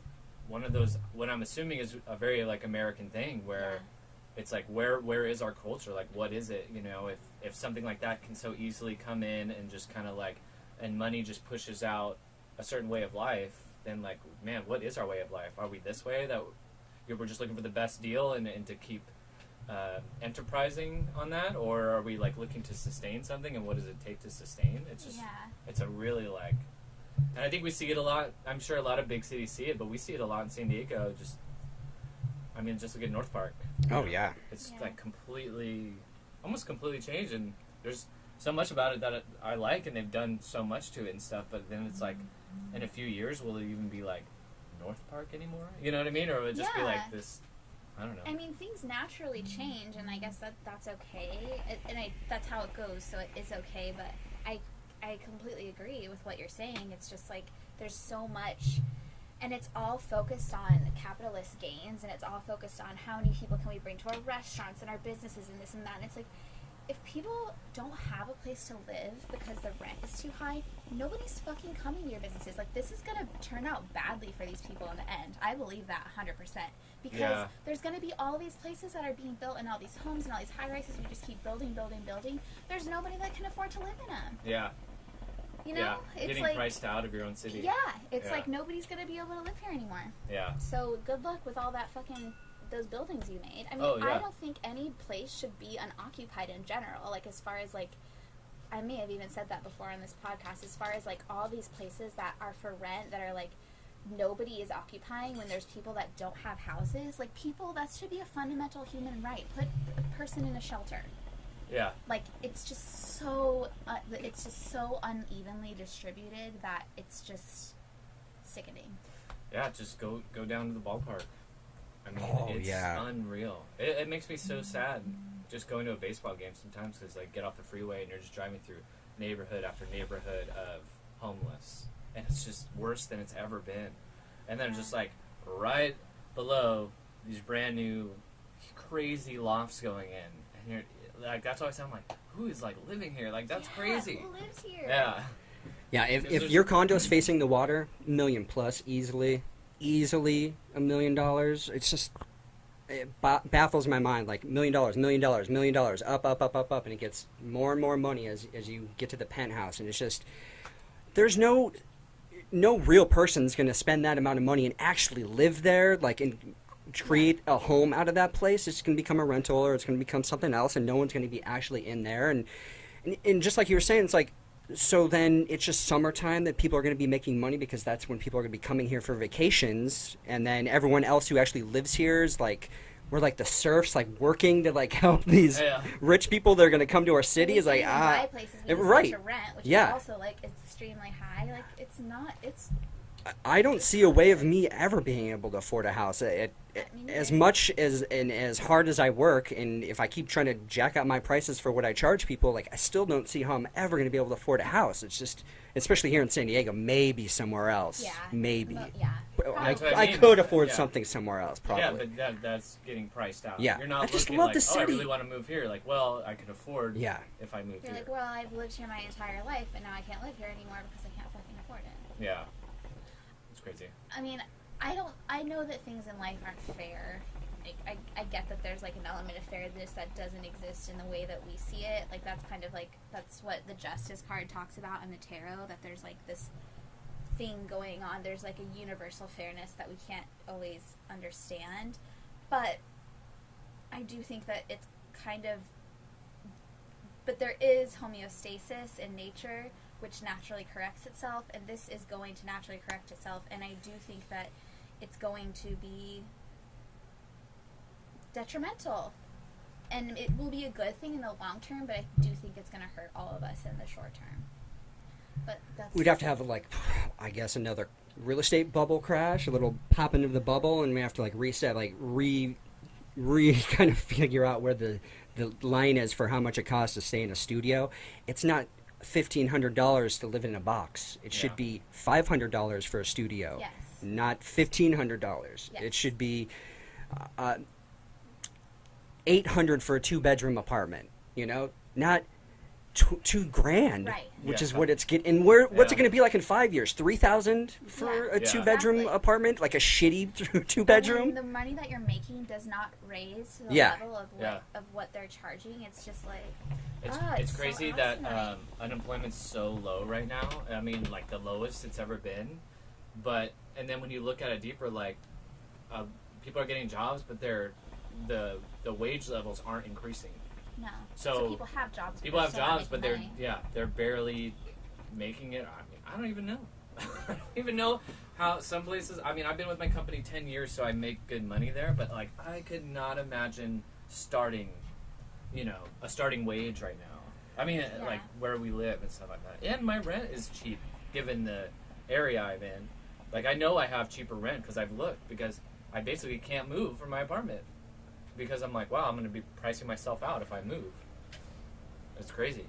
one of those, what I'm assuming is a very like American thing where Yeah. it's like where is our culture, like what is it, you know, if something like that can so easily come in and just kind of like, and money just pushes out a certain way of life, then like, man, what is our way of life? Are we this way that we're just looking for the best deal and to keep enterprising on that, or are we like looking to sustain something, and what does it take to sustain? It's just Yeah. it's a really like, and I think we see it a lot. I'm sure a lot of big cities see it, but we see it a lot in San Diego. Just look at North Park. Oh yeah. It's Yeah. like almost completely changed, and there's so much about it that I like, and they've done so much to it and stuff, but then it's like, in a few years, will it even be like North Park anymore? You know what I mean? Or will it just be Yeah. like this, I don't know. I mean, things naturally change, and I guess that's okay, that's how it goes. So it is okay, but I completely agree with what you're saying. It's just like there's so much, and it's all focused on capitalist gains, and it's all focused on how many people can we bring to our restaurants and our businesses and this and that. And it's like, if people don't have a place to live because the rent is too high, nobody's fucking coming to your businesses. Like, this is gonna turn out badly for these people in the end. I believe that 100%. Because there's gonna be all these places that are being built and all these homes and all these high-rises. We just keep building. There's nobody that can afford to live in them. Yeah. You know? It's getting like, priced out of your own city. Yeah. It's like nobody's gonna be able to live here anymore. Yeah. So good luck with all that fucking... those buildings you made. I mean, I don't think any place should be unoccupied in general. Like, as far as, like, I may have even said that before on this podcast, as far as, like, all these places that are for rent that are, like, nobody is occupying when there's people that don't have houses. Like, people, that should be a fundamental human right. Put a person in a shelter. Yeah. Like, it's just so unevenly distributed that it's just sickening. Yeah, just go down to the ballpark. I mean, it's unreal. It makes me so sad just going to a baseball game sometimes because I get off the freeway and you're just driving through neighborhood after neighborhood of homeless. And it's just worse than it's ever been. And then just like right below these brand new crazy lofts going in. And you're like, that's always I'm like, who is like living here? Like, that's crazy. Who lives here? Yeah. Yeah, if your condo's facing the water, $1 million plus easily $1 million. It's just, it baffles my mind. Like $1 million, $1 million, up, and it gets more and more money as you get to the penthouse, and it's just, there's no real person's going to spend that amount of money and actually live there, like, and create a home out of that place. It's going to become a rental, or it's going to become something else, and no one's going to be actually in there. And just like you were saying, it's like, so then it's just summertime that people are going to be making money because that's when people are going to be coming here for vacations, and then everyone else who actually lives here is like, we're like the serfs, like working to like help these rich people that are going to come to our city. Is like buy places right, to rent, which is also like extremely high. Like, it's not. It's. I don't see a way of me ever being able to afford a house. As much as and as hard as I work, and if I keep trying to jack up my prices for what I charge people, like, I still don't see how I'm ever going to be able to afford a house. It's just, especially here in San Diego, maybe somewhere else. Yeah. Maybe. I could afford something somewhere else, probably. Yeah, but that's getting priced out. Yeah. You're not I just looking love like, the city. I really want to move here. Like, well, I could afford if I moved here. You're like, well, I've lived here my entire life, and now I can't live here anymore because I can't fucking afford it. Yeah. It's crazy. I mean, I know that things in life aren't fair. I get that there's like an element of fairness that doesn't exist in the way that we see it. Like, that's kind of like, that's what the Justice card talks about in the tarot, that there's like this thing going on. There's like a universal fairness that we can't always understand. But I do think that it's kind of, but there is homeostasis in nature which naturally corrects itself, and this is going to naturally correct itself, and I do think that it's going to be detrimental. And it will be a good thing in the long term, but I do think it's going to hurt all of us in the short term. But we'd have to have, like, I guess, another real estate bubble crash, a little pop into the bubble, and we have to, like, reset, like, kind of figure out where the line is for how much it costs to stay in a studio. It's not $1,500 to live in a box. It should be $500 for a studio, not $1,500. It should be $800 for a 2-bedroom apartment. You know, not $2,000, which is what it's getting. And what's it going to be like in 5 years? $3,000 for a 2-bedroom apartment, like a shitty 2-bedroom. The money that you're making does not raise to the level of what they're charging. It's just like. It's crazy that unemployment's so low right now. I mean, like, the lowest it's ever been. And then when you look at it deeper, like, people are getting jobs, but the wage levels aren't increasing. No. So people have jobs. People have jobs, but they're barely making it. I mean, I don't even know. I don't even know how some places. I mean, I've been with my company 10 years, so I make good money there. But like, I could not imagine starting. A starting wage right now. I mean, like, where we live and stuff like that. And my rent is cheap, given the area I'm in. Like, I know I have cheaper rent because I've looked, because I basically can't move from my apartment. Because I'm like, wow, I'm going to be pricing myself out if I move. It's crazy.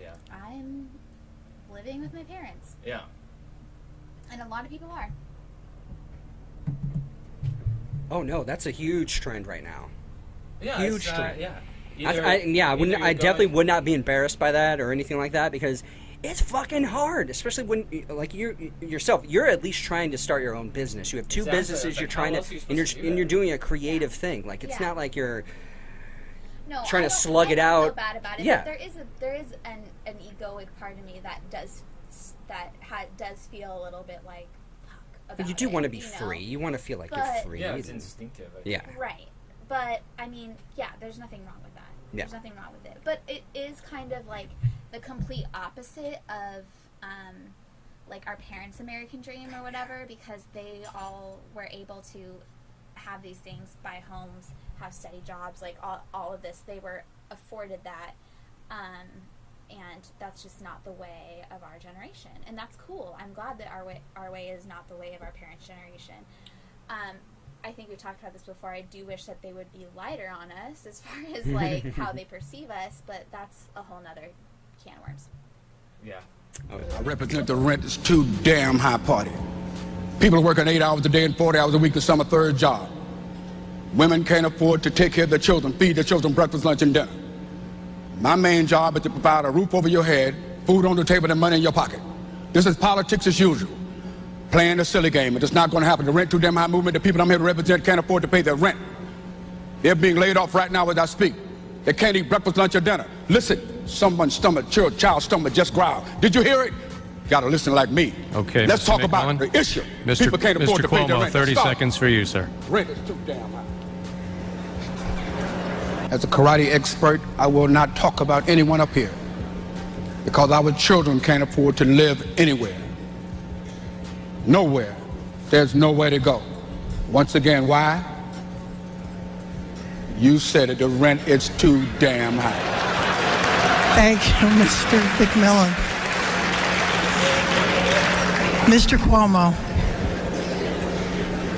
Yeah. I'm living with my parents. Yeah. And a lot of people are. Oh, no, that's a huge trend right now. Yeah. Huge trend. Yeah. I definitely would not be embarrassed by that or anything like that, because It's fucking hard, especially when, like, you're at least trying to start your own business. You have two businesses you're trying to, and you're doing a creative thing. Like, it's not like you're trying to slug it out. I don't feel bad about it. Yeah. But there is an egoic part of me that does feel a little bit like, fuck about But you do want to be you know? free. You want to feel like you're free. Yeah, it's instinctive. Yeah. Right. But, I mean, yeah, there's nothing wrong with that. Yeah. There's nothing wrong with it. But it is kind of like the complete opposite of, like, our parents' American dream or whatever, because they all were able to have these things, buy homes, have steady jobs, like, all of this. They were afforded that. And that's just not the way of our generation. And that's cool. I'm glad that our way is not the way of our parents' generation. I think we've talked about this before. I do wish that they would be lighter on us as far as, like, how they perceive us, but that's a whole nother can of worms. Yeah. I represent the rent is too damn high party. People are working 8 hours a day and 40 hours a week to some a third job. Women can't afford to take care of their children, feed their children breakfast, lunch, and dinner. My main job is to provide a roof over your head, food on the table, and money in your pocket. This is politics as usual. Playing a silly game. It's not going to happen. The rent too damn high movement, the people I'm here to represent can't afford to pay their rent. They're being laid off right now as I speak. They can't eat breakfast, lunch, or dinner. Listen, someone's stomach, child's stomach just growled. Did you hear it? Gotta listen like me. Okay, let's Mr. talk McMillan. about the issue. Mr. People can't afford Mr. to pay their Cuomo, rent. 30 Stop. seconds for you, sir. Rent is too damn high. As a karate expert, I will not talk about anyone up here because our children can't afford to live anywhere. Nowhere. There's nowhere to go. Once again, why? You said it, the rent is too damn high. Thank you, Mr. McMillan. Mr. Cuomo.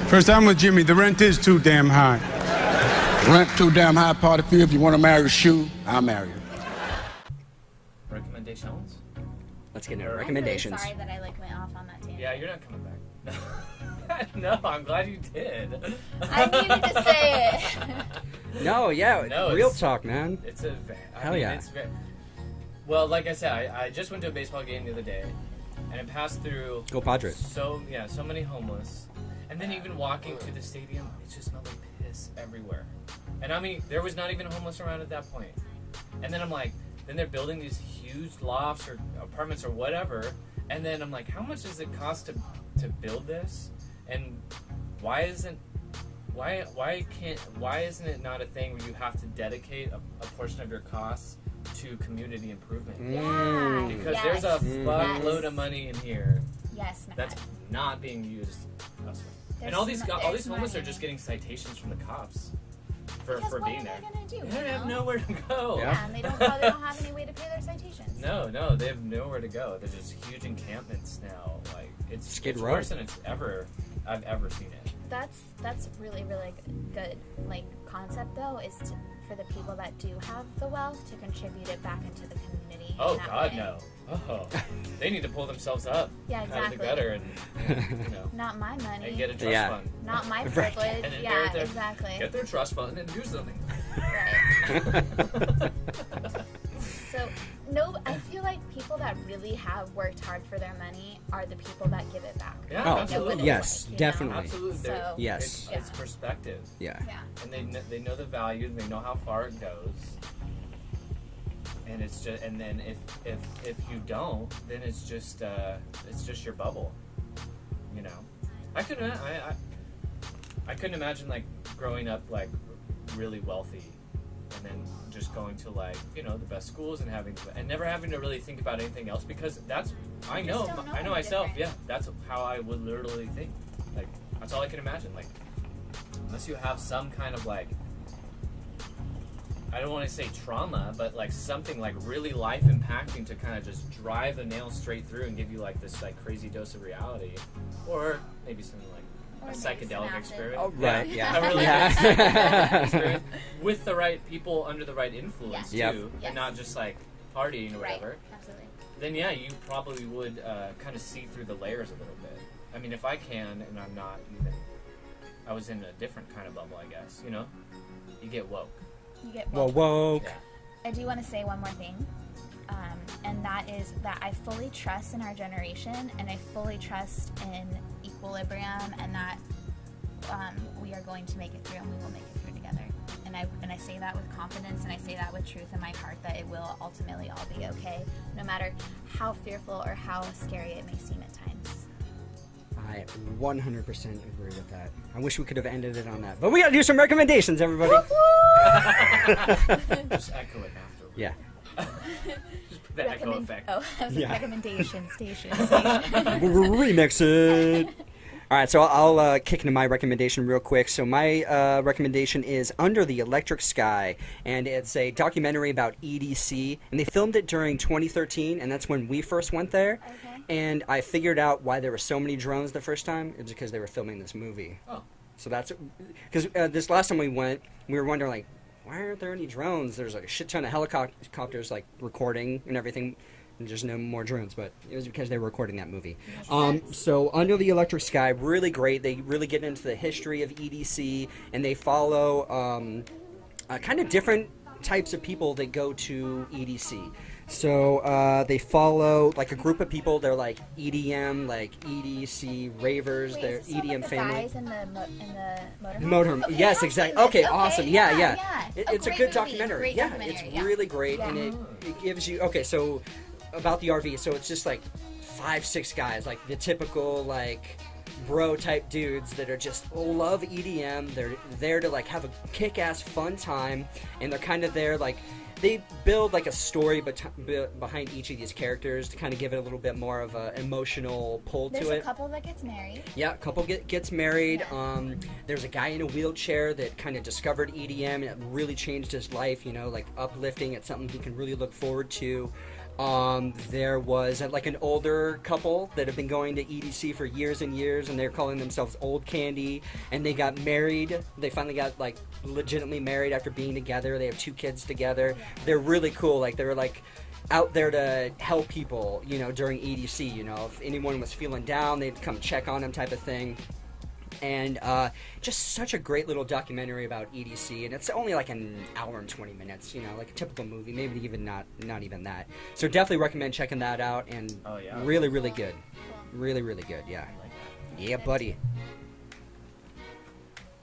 First, I'm with Jimmy. The rent is too damn high. Rent too damn high, party for you. If you want to marry a shoe, I'll marry you. Recommendations? Let's get into I'm recommendations. really sorry that I, like, went off on that tangent. Yeah, you're not coming back. No, I'm glad you did. I needed to say it. No, yeah, No, real it's- talk, man. It's a Hell yeah. Well, like I said, I just went to a baseball game the other day, and I passed through Go Padres. so many homeless, and then even walking to the stadium, it just smelled like piss everywhere. And I mean, there was not even homeless around at that point. And then I'm like, then they're building these huge lofts or apartments or whatever, and then I'm like, how much does it cost to build this? And why isn't it not a thing where you have to dedicate a portion of your costs to community improvement? Yeah. Because yes, there's a fuckload yes. of money in here Yes, Matt. that's not being used elsewhere. And There's all these there's homeless are money. just getting citations from the cops for Because what being are there. they gonna do? They you have know? nowhere to go. Yeah, and they don't have any way to pay their citations. No, they have nowhere to go. There's just huge encampments now. Like it's Skid it's Row. worse than I've ever seen it. That's really good like concept though is for the people that do have the wealth to contribute it back into the community. Oh in that God, way. no. Oh, they need to pull themselves up Yeah, out of exactly. the gutter and Not my money. and get a trust Yeah. fund. Not my Right. privilege. And then Yeah, their- exactly. Get their trust fund and do something. Right. So I feel like people that really have worked hard for their money are the people that give it back. Yeah, Oh, absolutely. yes, Like, you know? definitely. Absolutely. So- Yes. It's perspective. Yeah. Yeah. And they know the value, they know how far it goes. And it's just, and then if you don't, then it's just your bubble, you know. I couldn't imagine like growing up like really wealthy, and then just going to like the best schools and never having to really think about anything else because I know any myself. different. Yeah, that's how I would literally think. Like that's all I can imagine. Like unless you have some kind of like. I don't want to say trauma, but like something like really life impacting to kind of just drive the nail straight through and give you like this like crazy dose of reality, or maybe something like Or a maybe psychedelic some acid. experience. Oh, right, yeah. A really Yeah. good psychedelic experience with the right people under the right influence Yes. too, Yep. Yes. and not just like partying or Right. whatever. Absolutely. Then yeah, you probably would kind of see through the layers a little bit. I mean, if I can, and I'm not even, I was in a different kind of bubble, I guess. You get woke. You get Whoa, woke. Yeah. I do want to say one more thing, and and that is that I fully trust in our generation, and I fully trust in equilibrium, and that we are going to make it through, and we will make it through together. And I say that with confidence, and I say that with truth in my heart, that it will ultimately all be okay, no matter how fearful or how scary it may seem at times. I 100% agree with that. I wish we could have ended it on that. But we got to do some recommendations, everybody. Just echo it after. Yeah. Just put the echo effect. Oh, that was Yeah. like recommendation station. Remix it. All right, so I'll kick into my recommendation real quick. So my recommendation is Under the Electric Sky, and it's a documentary about EDC, and they filmed it during 2013, and that's when we first went there. Okay. And I figured out why there were so many drones the first time. It was because they were filming this movie. Oh. So that's because this last time we went, we were wondering like, why aren't there any drones? There's like a shit ton of helicopters like recording and everything. And there's no more drones, but it was because they were recording that movie. So Under the Electric Sky, really great. They really get into the history of EDC, and they follow kind of different types of people that go to EDC. So they follow like a group of people. They're like EDM, like EDC ravers. Wait, They're is this one EDM with the family. guys in the motorhome? Motorhome. Okay, Yes, I've exactly. seen Okay, this. awesome. Okay, Yeah. It's a great good movie. documentary. Great Yeah, documentary, it's yeah. really great, Yeah. and it gives you. Okay, so about the RV. So it's just like 5-6 guys, like the typical like bro type dudes that are just love EDM. They're there to like have a kick-ass fun time, and they're kind of there like. They build like a story behind each of these characters to kind of give it a little bit more of an emotional pull There's to a it. couple that gets married. Yeah, a couple gets married. Yeah. There's a guy in a wheelchair that kind of discovered EDM and it really changed his life, you know, like uplifting. It's something he can really look forward to. There was like an older couple that have been going to EDC for years and years, and they're calling themselves Old Candy, and they got married. They finally got like legitimately married after being together. They have 2 kids together. They're really cool. Like they're like out there to help people, you know, during EDC. You know, if anyone was feeling down, they'd come check on them, type of thing. And just such a great little documentary about EDC, and it's only like an hour and 20 minutes, you know, like a typical movie, maybe even not even that. So definitely recommend checking that out, and Oh, yeah. really, really good. Cool. Really, really good, yeah. I like that. Yeah, buddy.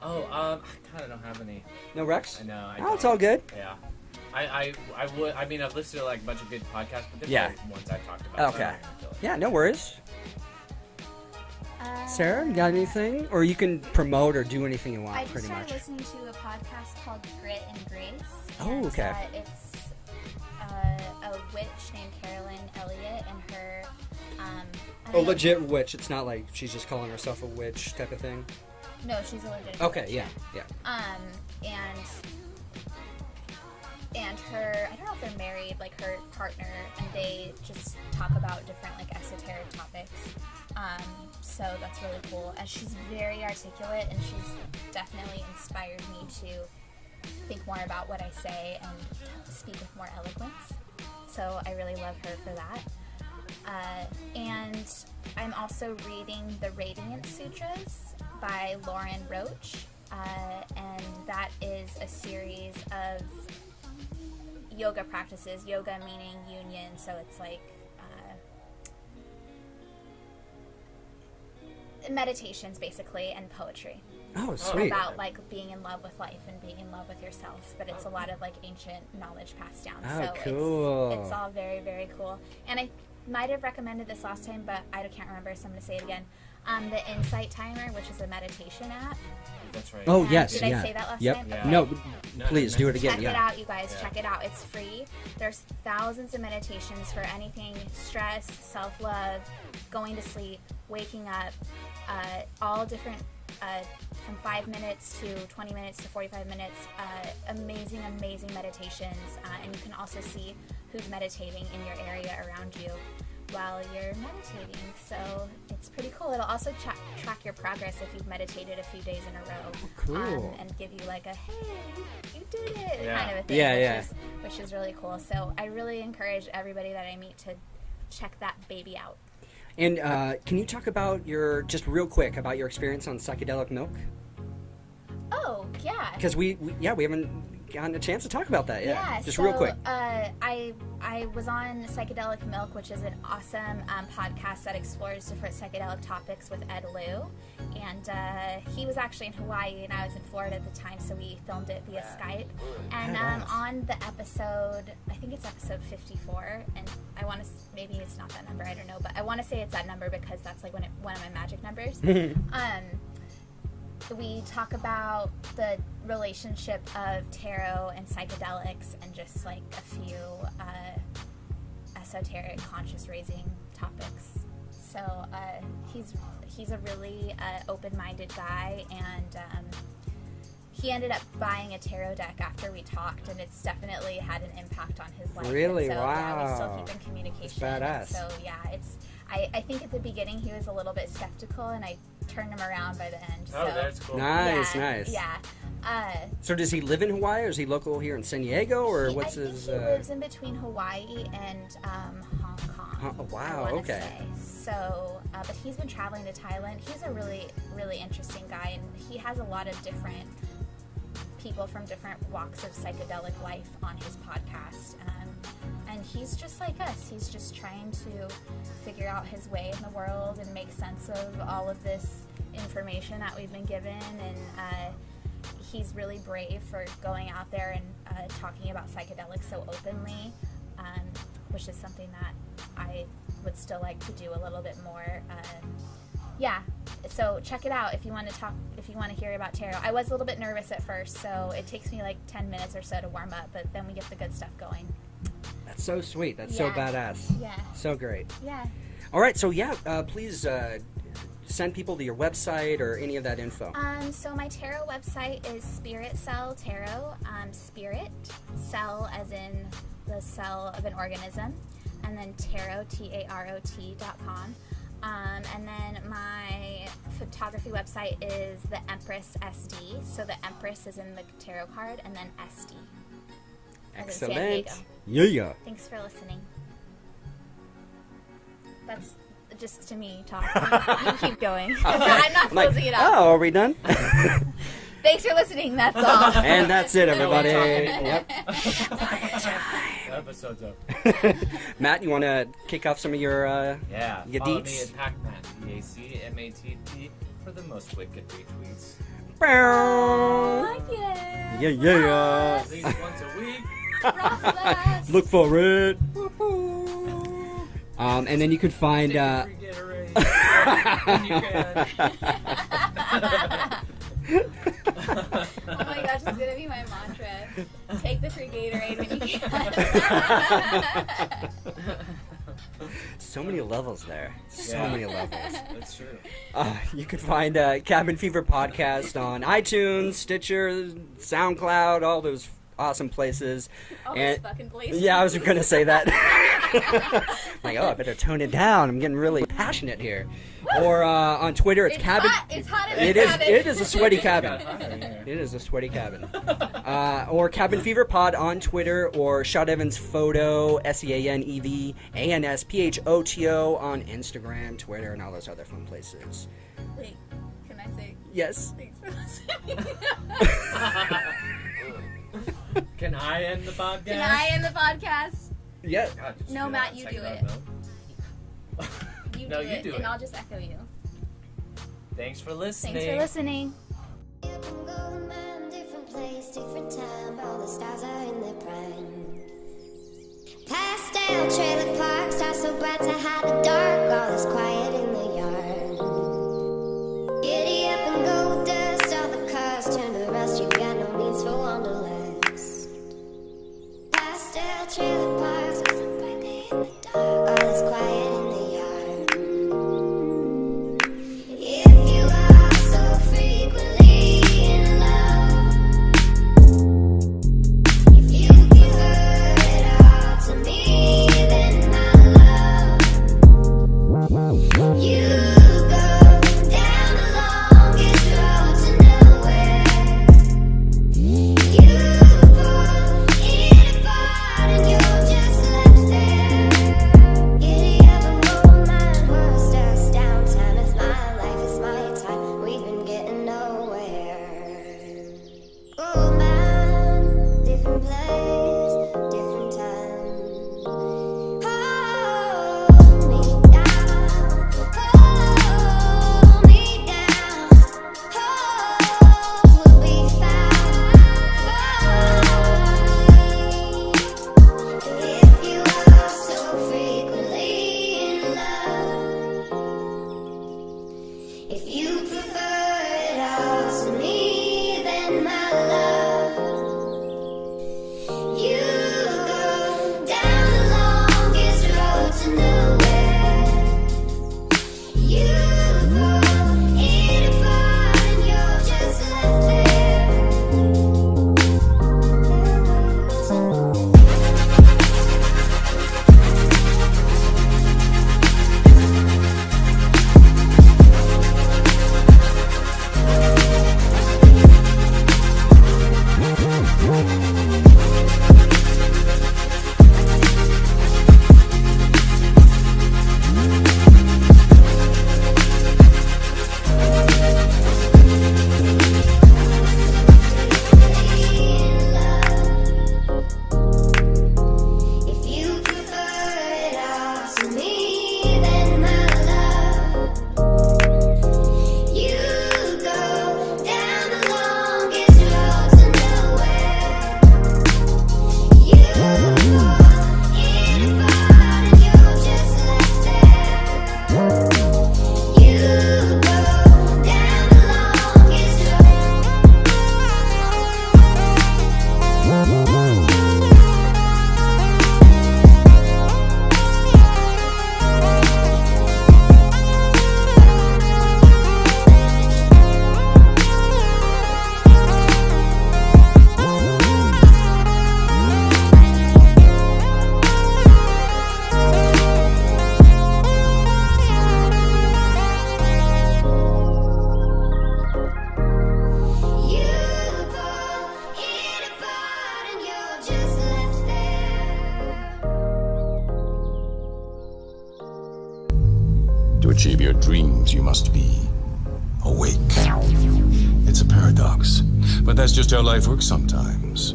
Oh, I kind of don't have any. No, Rex? I know. I Oh, it's don't. all good. Yeah. I would. I mean, I've listened to like a bunch of good podcasts, but there's Yeah. no ones I talked about. So Okay. I'm not gonna kill it. Yeah, no worries. Sarah, you got anything? Or you can promote or do anything you want, I just pretty started much. listening to a podcast called Grit and Grace. Oh, and, okay. It's a witch named Carolyn Elliott, and her. I Oh, don't know- legit witch. It's not like she's just calling herself a witch type of thing. No, she's a legit. Okay, witch. yeah. And her, I don't know if they're married, like her partner, and they just talk about different like esoteric topics. So that's really cool. And she's very articulate, and she's definitely inspired me to think more about what I say and speak with more eloquence. So I really love her for that. And I'm also reading the Radiant Sutras by Lauren Roach, and that is a series of yoga practices, yoga meaning union, so it's like meditations basically, and poetry Oh, sweet. about like being in love with life and being in love with yourself, but it's a lot of like ancient knowledge passed down. Oh, So cool. it's all very, very cool. And I might have recommended this last time, but I can't remember, so I'm going to say it again. The Insight Timer, which is a meditation app. That's right. Oh, And yes, did I yeah. say that last Yep. time? Yeah. Okay. No, No, please do it again. Check Yeah. it out, you guys. Yeah. Check it out. It's free. There's thousands of meditations for anything: stress, self-love, going to sleep, waking up, all different, from 5 minutes to 20 minutes to 45 minutes. Amazing, amazing meditations. And you can also see who's meditating in your area around you while you're meditating. So it's pretty cool. It'll also track your progress if you've meditated a few days in a row. Cool. And give you like a, hey, you did it, Yeah. kind of a thing. Yeah, Which is really cool. So I really encourage everybody that I meet to check that baby out. And can you talk about just real quick, about your experience on psychedelic milk? Oh, yeah. Because we haven't gotten a chance to talk about that. Yeah, just so, real quick. I was on Psychedelic Milk, which is an awesome podcast that explores different psychedelic topics with Ed Liu. And he was actually in Hawaii, and I was in Florida at the time, so we filmed it via Skype. And on the episode, I think it's episode 54, and I want to, maybe it's not that number, I don't know, but I want to say it's that number because that's like one of my magic numbers. We talk about the relationship of tarot and psychedelics and just like a few esoteric conscious raising topics. So he's a really open-minded guy, and he ended up buying a tarot deck after we talked, and it's definitely had an impact on his life. Really? And so, Wow. Yeah, we still keep in communication. That's badass. So yeah, I think at the beginning he was a little bit skeptical, and I turned him around by the end. Oh, so, that's cool. Nice, yeah, nice. Yeah. So does he live in Hawaii, or is he local here in San Diego, or what's I his? think he lives in between Hawaii and Hong Kong. Oh, wow, I wanna okay. say. So, but he's been traveling to Thailand. He's a really, really interesting guy, and he has a lot of different people from different walks of psychedelic life on his podcast. And he's just like us. He's just trying to figure out his way in the world and make sense of all of this information that we've been given. And he's really brave for going out there and talking about psychedelics so openly, which is something that I would still like to do a little bit more. Yeah, so check it out if you want to hear about tarot. I was a little bit nervous at first, so it takes me like 10 minutes or so to warm up, but then we get the good stuff going. That's so sweet. That's so badass. Yeah. So great. Yeah. All right, so please send people to your website or any of that info. So my tarot website is Spirit Cell Tarot. Spirit, cell as in the cell of an organism, and then tarot, TAROT.com. And then my photography website is the Empress SD. So the Empress is in the tarot card, and then SD. as in San Excellent. Diego. Yeah. Thanks for listening. That's just to me talking. You keep going. I'm not closing it up. Oh, are we done? Thanks for listening. That's all. And that's it, everybody. Yep. Episode's up. Matt, you want to kick off some of your Yeah. your Follow deets? me at Pac-Man, PACMATT, for the most wicked retweets. Oh, yeah. Yeah. At least once a week. Process. Look for it. And then you could find. Take a free Gatorade. When you can. Oh my gosh, it's gonna be my mantra. Take the free Gatorade when you can. So many levels there. So Yeah. many levels. That's true. You can find Cabin Fever Podcast on iTunes, Stitcher, SoundCloud, all those awesome places. All those fucking places. Yeah, I was going to say that. Like, I better tone it down. I'm getting really passionate here. Or on Twitter, it's Cabin. Hot. It's hot in It the is. cabin. It is a sweaty cabin. Got higher here. It is a sweaty cabin. Or Cabin Fever Pod on Twitter, or Shot Evans Photo, SEANEVANSPHOTO on Instagram, Twitter, and all those other fun places. Wait, can I say Yes. thanks for listening? Can I end the podcast? Can I end the podcast? Yeah. God, did you No, do Matt, that you second do on it. milk? You No, do you it, do and it. I'll just echo you. Thanks for listening. Thanks for listening. Different golden man, different place, different time. All the stars are in their prime. Pastel trailer park, stars so bright to hide the dark. All is quiet in the yard. Giddy up and go dust, all the cars turn to rust. You got no needs for wanderlust. Pastel trailer park, stars so brightly in the dark. All is quiet in the yard. If you are so frequently in love, if you give it all to me, then my love, you go down the longest road to nowhere. You To achieve your dreams, you must be awake. It's a paradox, but that's just how life works sometimes.